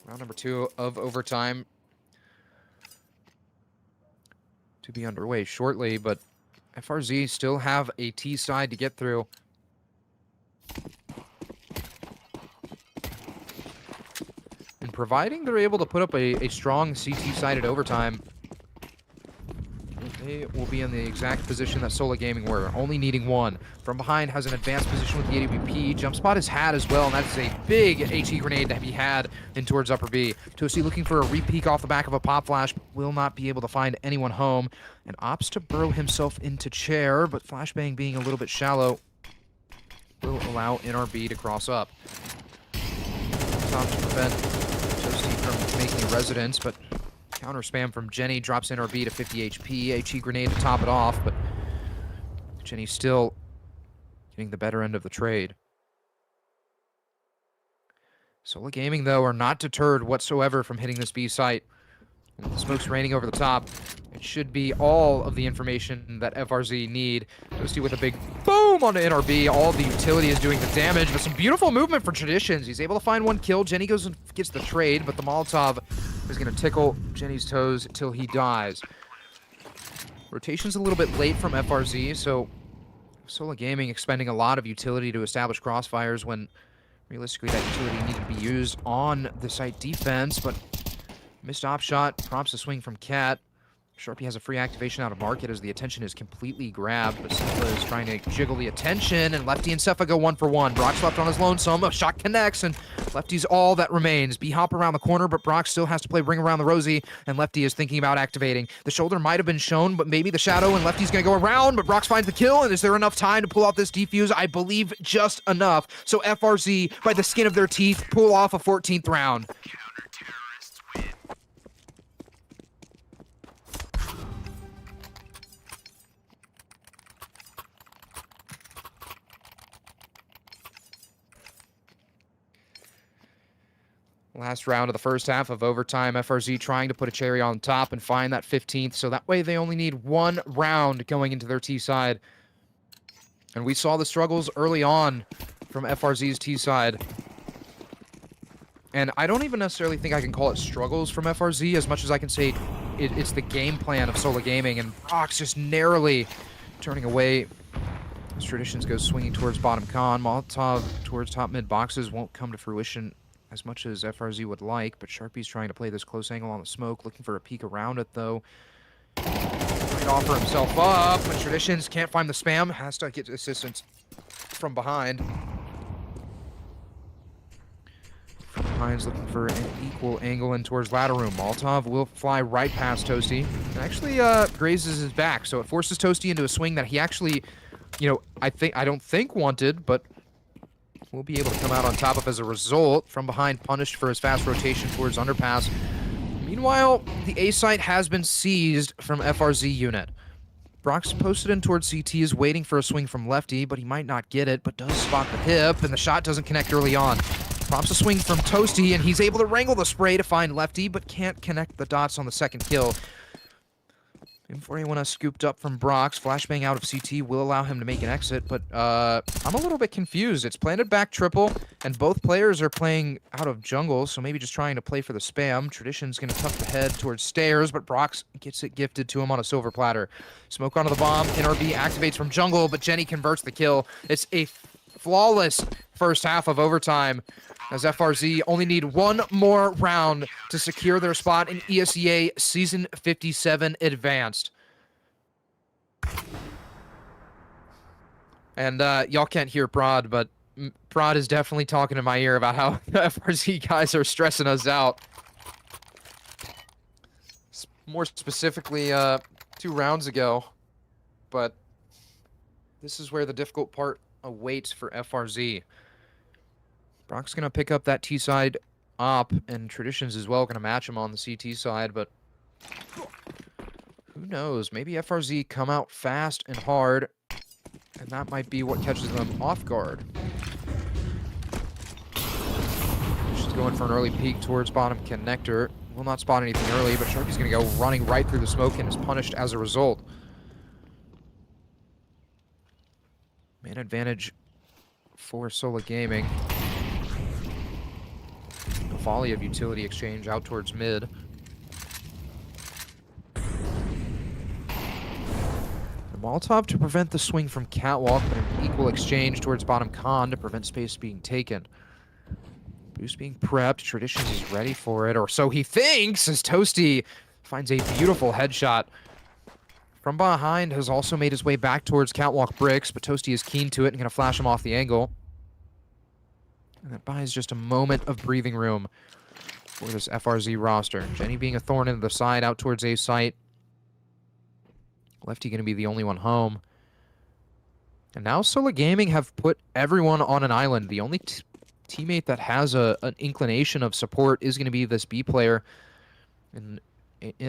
Round number 2 of overtime to be underway shortly, but FRZ still have a T side to get through. And providing they're able to put up a strong CT side at overtime, they will be in the exact position that Sola Gaming were, only needing 1. From behind has an advanced position with the AWP. Jump spot is had as well, and that's a big HE grenade to be had in towards upper B. Toasty looking for a re-peek off the back of a pop flash, but will not be able to find anyone home, and opts to burrow himself into chair, but flashbang being a little bit shallow will allow NRB to cross up. Top to prevent Toasty from making a residence, but counter spam from Jenny drops NRB to 50 HP. HE grenade to top it off, but Jenny still getting the better end of the trade. Sola Gaming, though, are not deterred whatsoever from hitting this B site. With the smoke's raining over the top, it should be all of the information that FRZ need. Toasty with a big boom onto NRB. All the utility is doing the damage, but some beautiful movement for Traditions. He's able to find 1 kill. Jenny goes and gets the trade, but the Molotov is going to tickle Jenny's toes until he dies. Rotation's a little bit late from FRZ, so Sola Gaming expending a lot of utility to establish crossfires when realistically that utility needed to be used on the site defense, but missed op shot prompts a swing from Cat. Sharpie has a free activation out of market as the attention is completely grabbed, but Sola is trying to jiggle the attention, and Lefty and Sepha go 1-for-1. Brock's left on his lonesome, a shot connects, and Lefty's all that remains. B-hop around the corner, but Brock still has to play Ring Around the Rosie, and Lefty is thinking about activating. The shoulder might have been shown, but maybe the shadow, and Lefty's gonna go around, but Brock finds the kill, and is there enough time to pull out this defuse? I believe just enough. So FRZ, by the skin of their teeth, pull off a 14th round. Last round of the first half of overtime, FRZ trying to put a cherry on top and find that 15th, so that way they only need one round going into their T side. And we saw the struggles early on from FRZ's T side. And I don't even necessarily think I can call it struggles from FRZ as much as I can say it's the game plan of Sola Gaming, and Brock's just narrowly turning away as Traditions goes swinging towards bottom con. Molotov towards top mid boxes won't come to fruition as much as FRZ would like, but Sharpie's trying to play this close angle on the smoke, looking for a peek around it, though. Might offer himself up, but Traditions can't find the spam, has to get assistance from behind. From behind's looking for an equal angle in towards ladder room. Molotov will fly right past Toasty, and actually grazes his back, so it forces Toasty into a swing that he actually, you know, I don't think wanted, but will be able to come out on top of as a result. From behind, punished for his fast rotation towards underpass. Meanwhile, the A site has been seized from FRZ unit. Brock's posted in towards CT, is waiting for a swing from Lefty, but he might not get it, but does spot the hip, and the shot doesn't connect early on. Prompts a swing from Toasty, and he's able to wrangle the spray to find Lefty, but can't connect the dots on the second kill. M4A1 scooped up from Brock's. Flashbang out of CT will allow him to make an exit, but I'm a little bit confused. It's planted back triple, and both players are playing out of jungle, so maybe just trying to play for the spam. Tradition's going to tuck the head towards stairs, but Brock's gets it gifted to him on a silver platter. Smoke onto the bomb. NRB activates from jungle, but Jenny converts the kill. It's a flawless first half of overtime, as FRZ only need one more round to secure their spot in ESEA Season 57 Advanced. And y'all can't hear Prod, but Prod is definitely talking in my ear about how the FRZ guys are stressing us out. More specifically, 2 rounds ago, but this is where the difficult part awaits for FRZ. Brock's going to pick up that T side op, and Traditions as well going to match him on the CT side, but who knows? Maybe FRZ come out fast and hard, and that might be what catches them off guard. She's going for an early peek towards bottom connector. Will not spot anything early, but Sharpie's going to go running right through the smoke and is punished as a result. Man advantage for Sola Gaming. A volley of utility exchange out towards mid. The Molotov to prevent the swing from Catwalk, but an equal exchange towards bottom con to prevent space being taken. Boost being prepped. Traditions is ready for it, or so he thinks, as Toasty finds a beautiful headshot. From behind has also made his way back towards Catwalk bricks, but Toasty is keen to it and going to flash him off the angle. And that buys just a moment of breathing room for this FRZ roster. Jenny being a thorn in the side out towards A site. Lefty going to be the only one home. And now Sola Gaming have put everyone on an island. The only teammate that has an inclination of support is going to be this B player in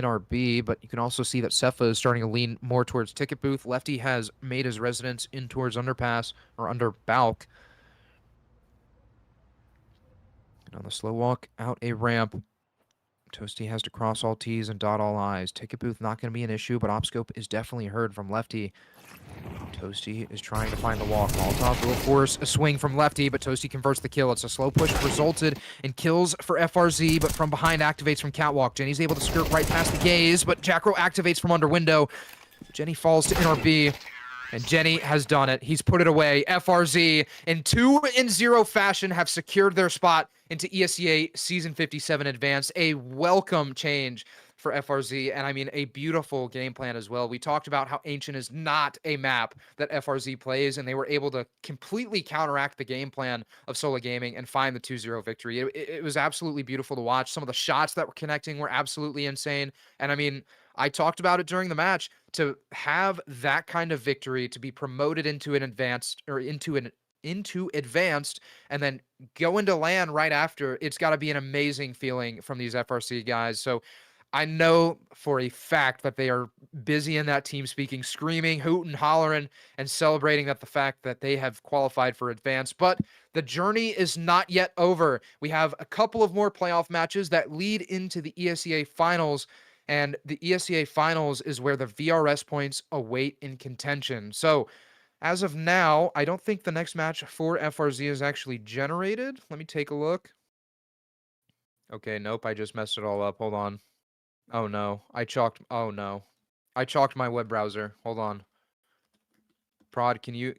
our B, but you can also see that Sepha is starting to lean more towards ticket booth. Lefty has made his residence in towards underpass, or under balk. And on the slow walk out a ramp, Toasty has to cross all T's and dot all I's. Ticket booth not going to be an issue, but Opscope is definitely heard from Lefty. Toasty is trying to find the walk. Molotov will force a swing from Lefty, but Toasty converts the kill. It's a slow push, resulted in kills for FRZ, but from behind activates from Catwalk. Jenny's able to skirt right past the gaze, but Jackro activates from under window. Jenny falls to NRB, and Jenny has done it. He's put it away. FRZ, in 2-0 fashion, have secured their spot into ESEA Season 57 Advanced. A welcome change for FRZ, and I mean a beautiful game plan as well. We talked about how Ancient is not a map that FRZ plays, and they were able to completely counteract the game plan of Sola Gaming and find the 2-0 victory. It was absolutely beautiful to watch. Some of the shots that were connecting were absolutely insane, and I mean, I talked about it during the match. To have that kind of victory, to be promoted into an advanced or into advanced and then go into LAN right after, it's got to be an amazing feeling from these FRC guys. So I know for a fact that they are busy in that team speaking, screaming, hooting, hollering, and celebrating that the fact that they have qualified for advance. But the journey is not yet over. We have a couple of more playoff matches that lead into the ESEA finals. And the ESEA finals is where the VRS points await in contention. So as of now, I don't think the next match for FRZ is actually generated. Let me take a look. Okay, nope, I just messed it all up. Hold on. Oh no, oh no. I chalked my web browser. Hold on. Prod, can you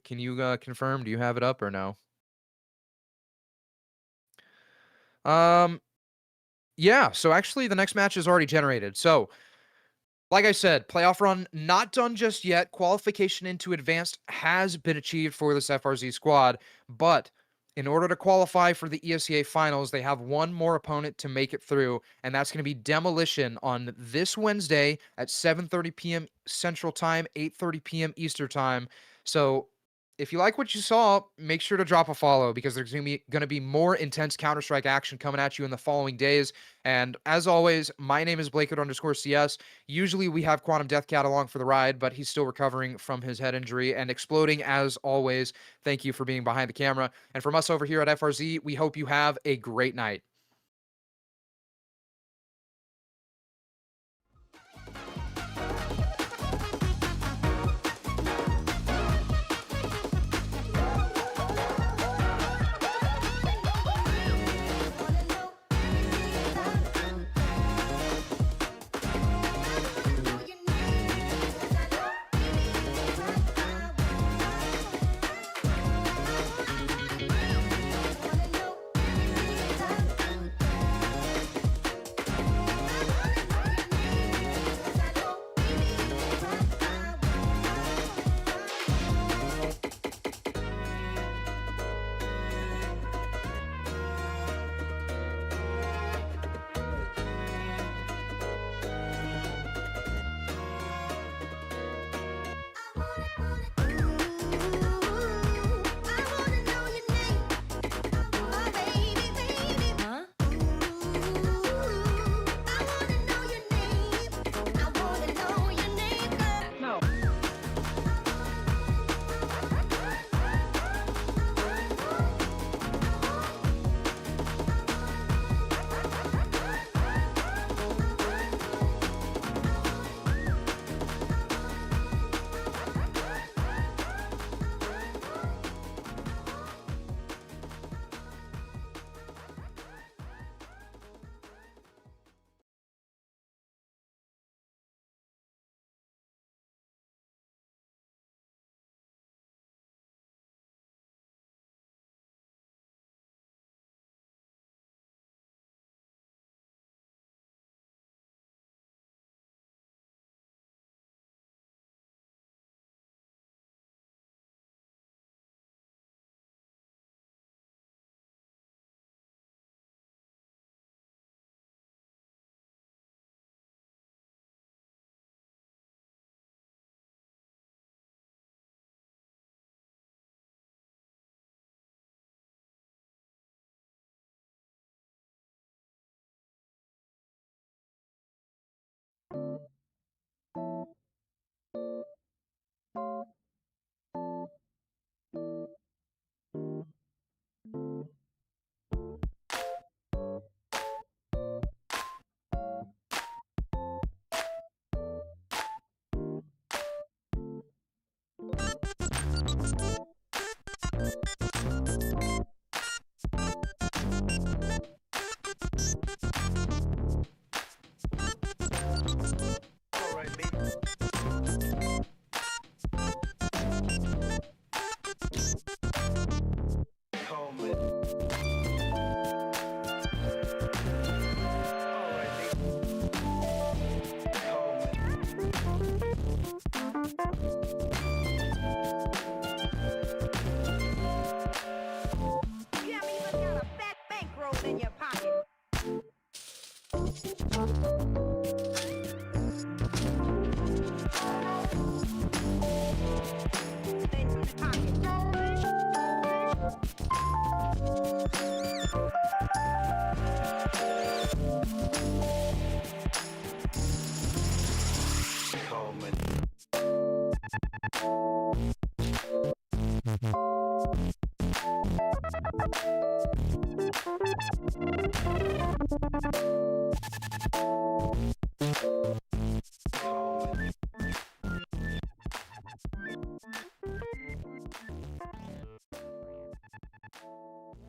confirm? Do you have it up or no? Yeah, so actually the next match is already generated. So like I said, playoff run not done just yet. Qualification into advanced has been achieved for this FRZ squad, but in order to qualify for the ESEA finals, they have one more opponent to make it through, and that's going to be Demolition on this Wednesday at 7:30 p.m. Central Time, 8:30 p.m. Eastern Time. So if you like what you saw, make sure to drop a follow because there's going to be more intense Counter-Strike action coming at you in the following days. And as always, my name is Blakewood_CS. Usually we have Quantum Deathcat along for the ride, but he's still recovering from his head injury and exploding as always. Thank you for being behind the camera. And from us over here at FRZ, we hope you have a great night.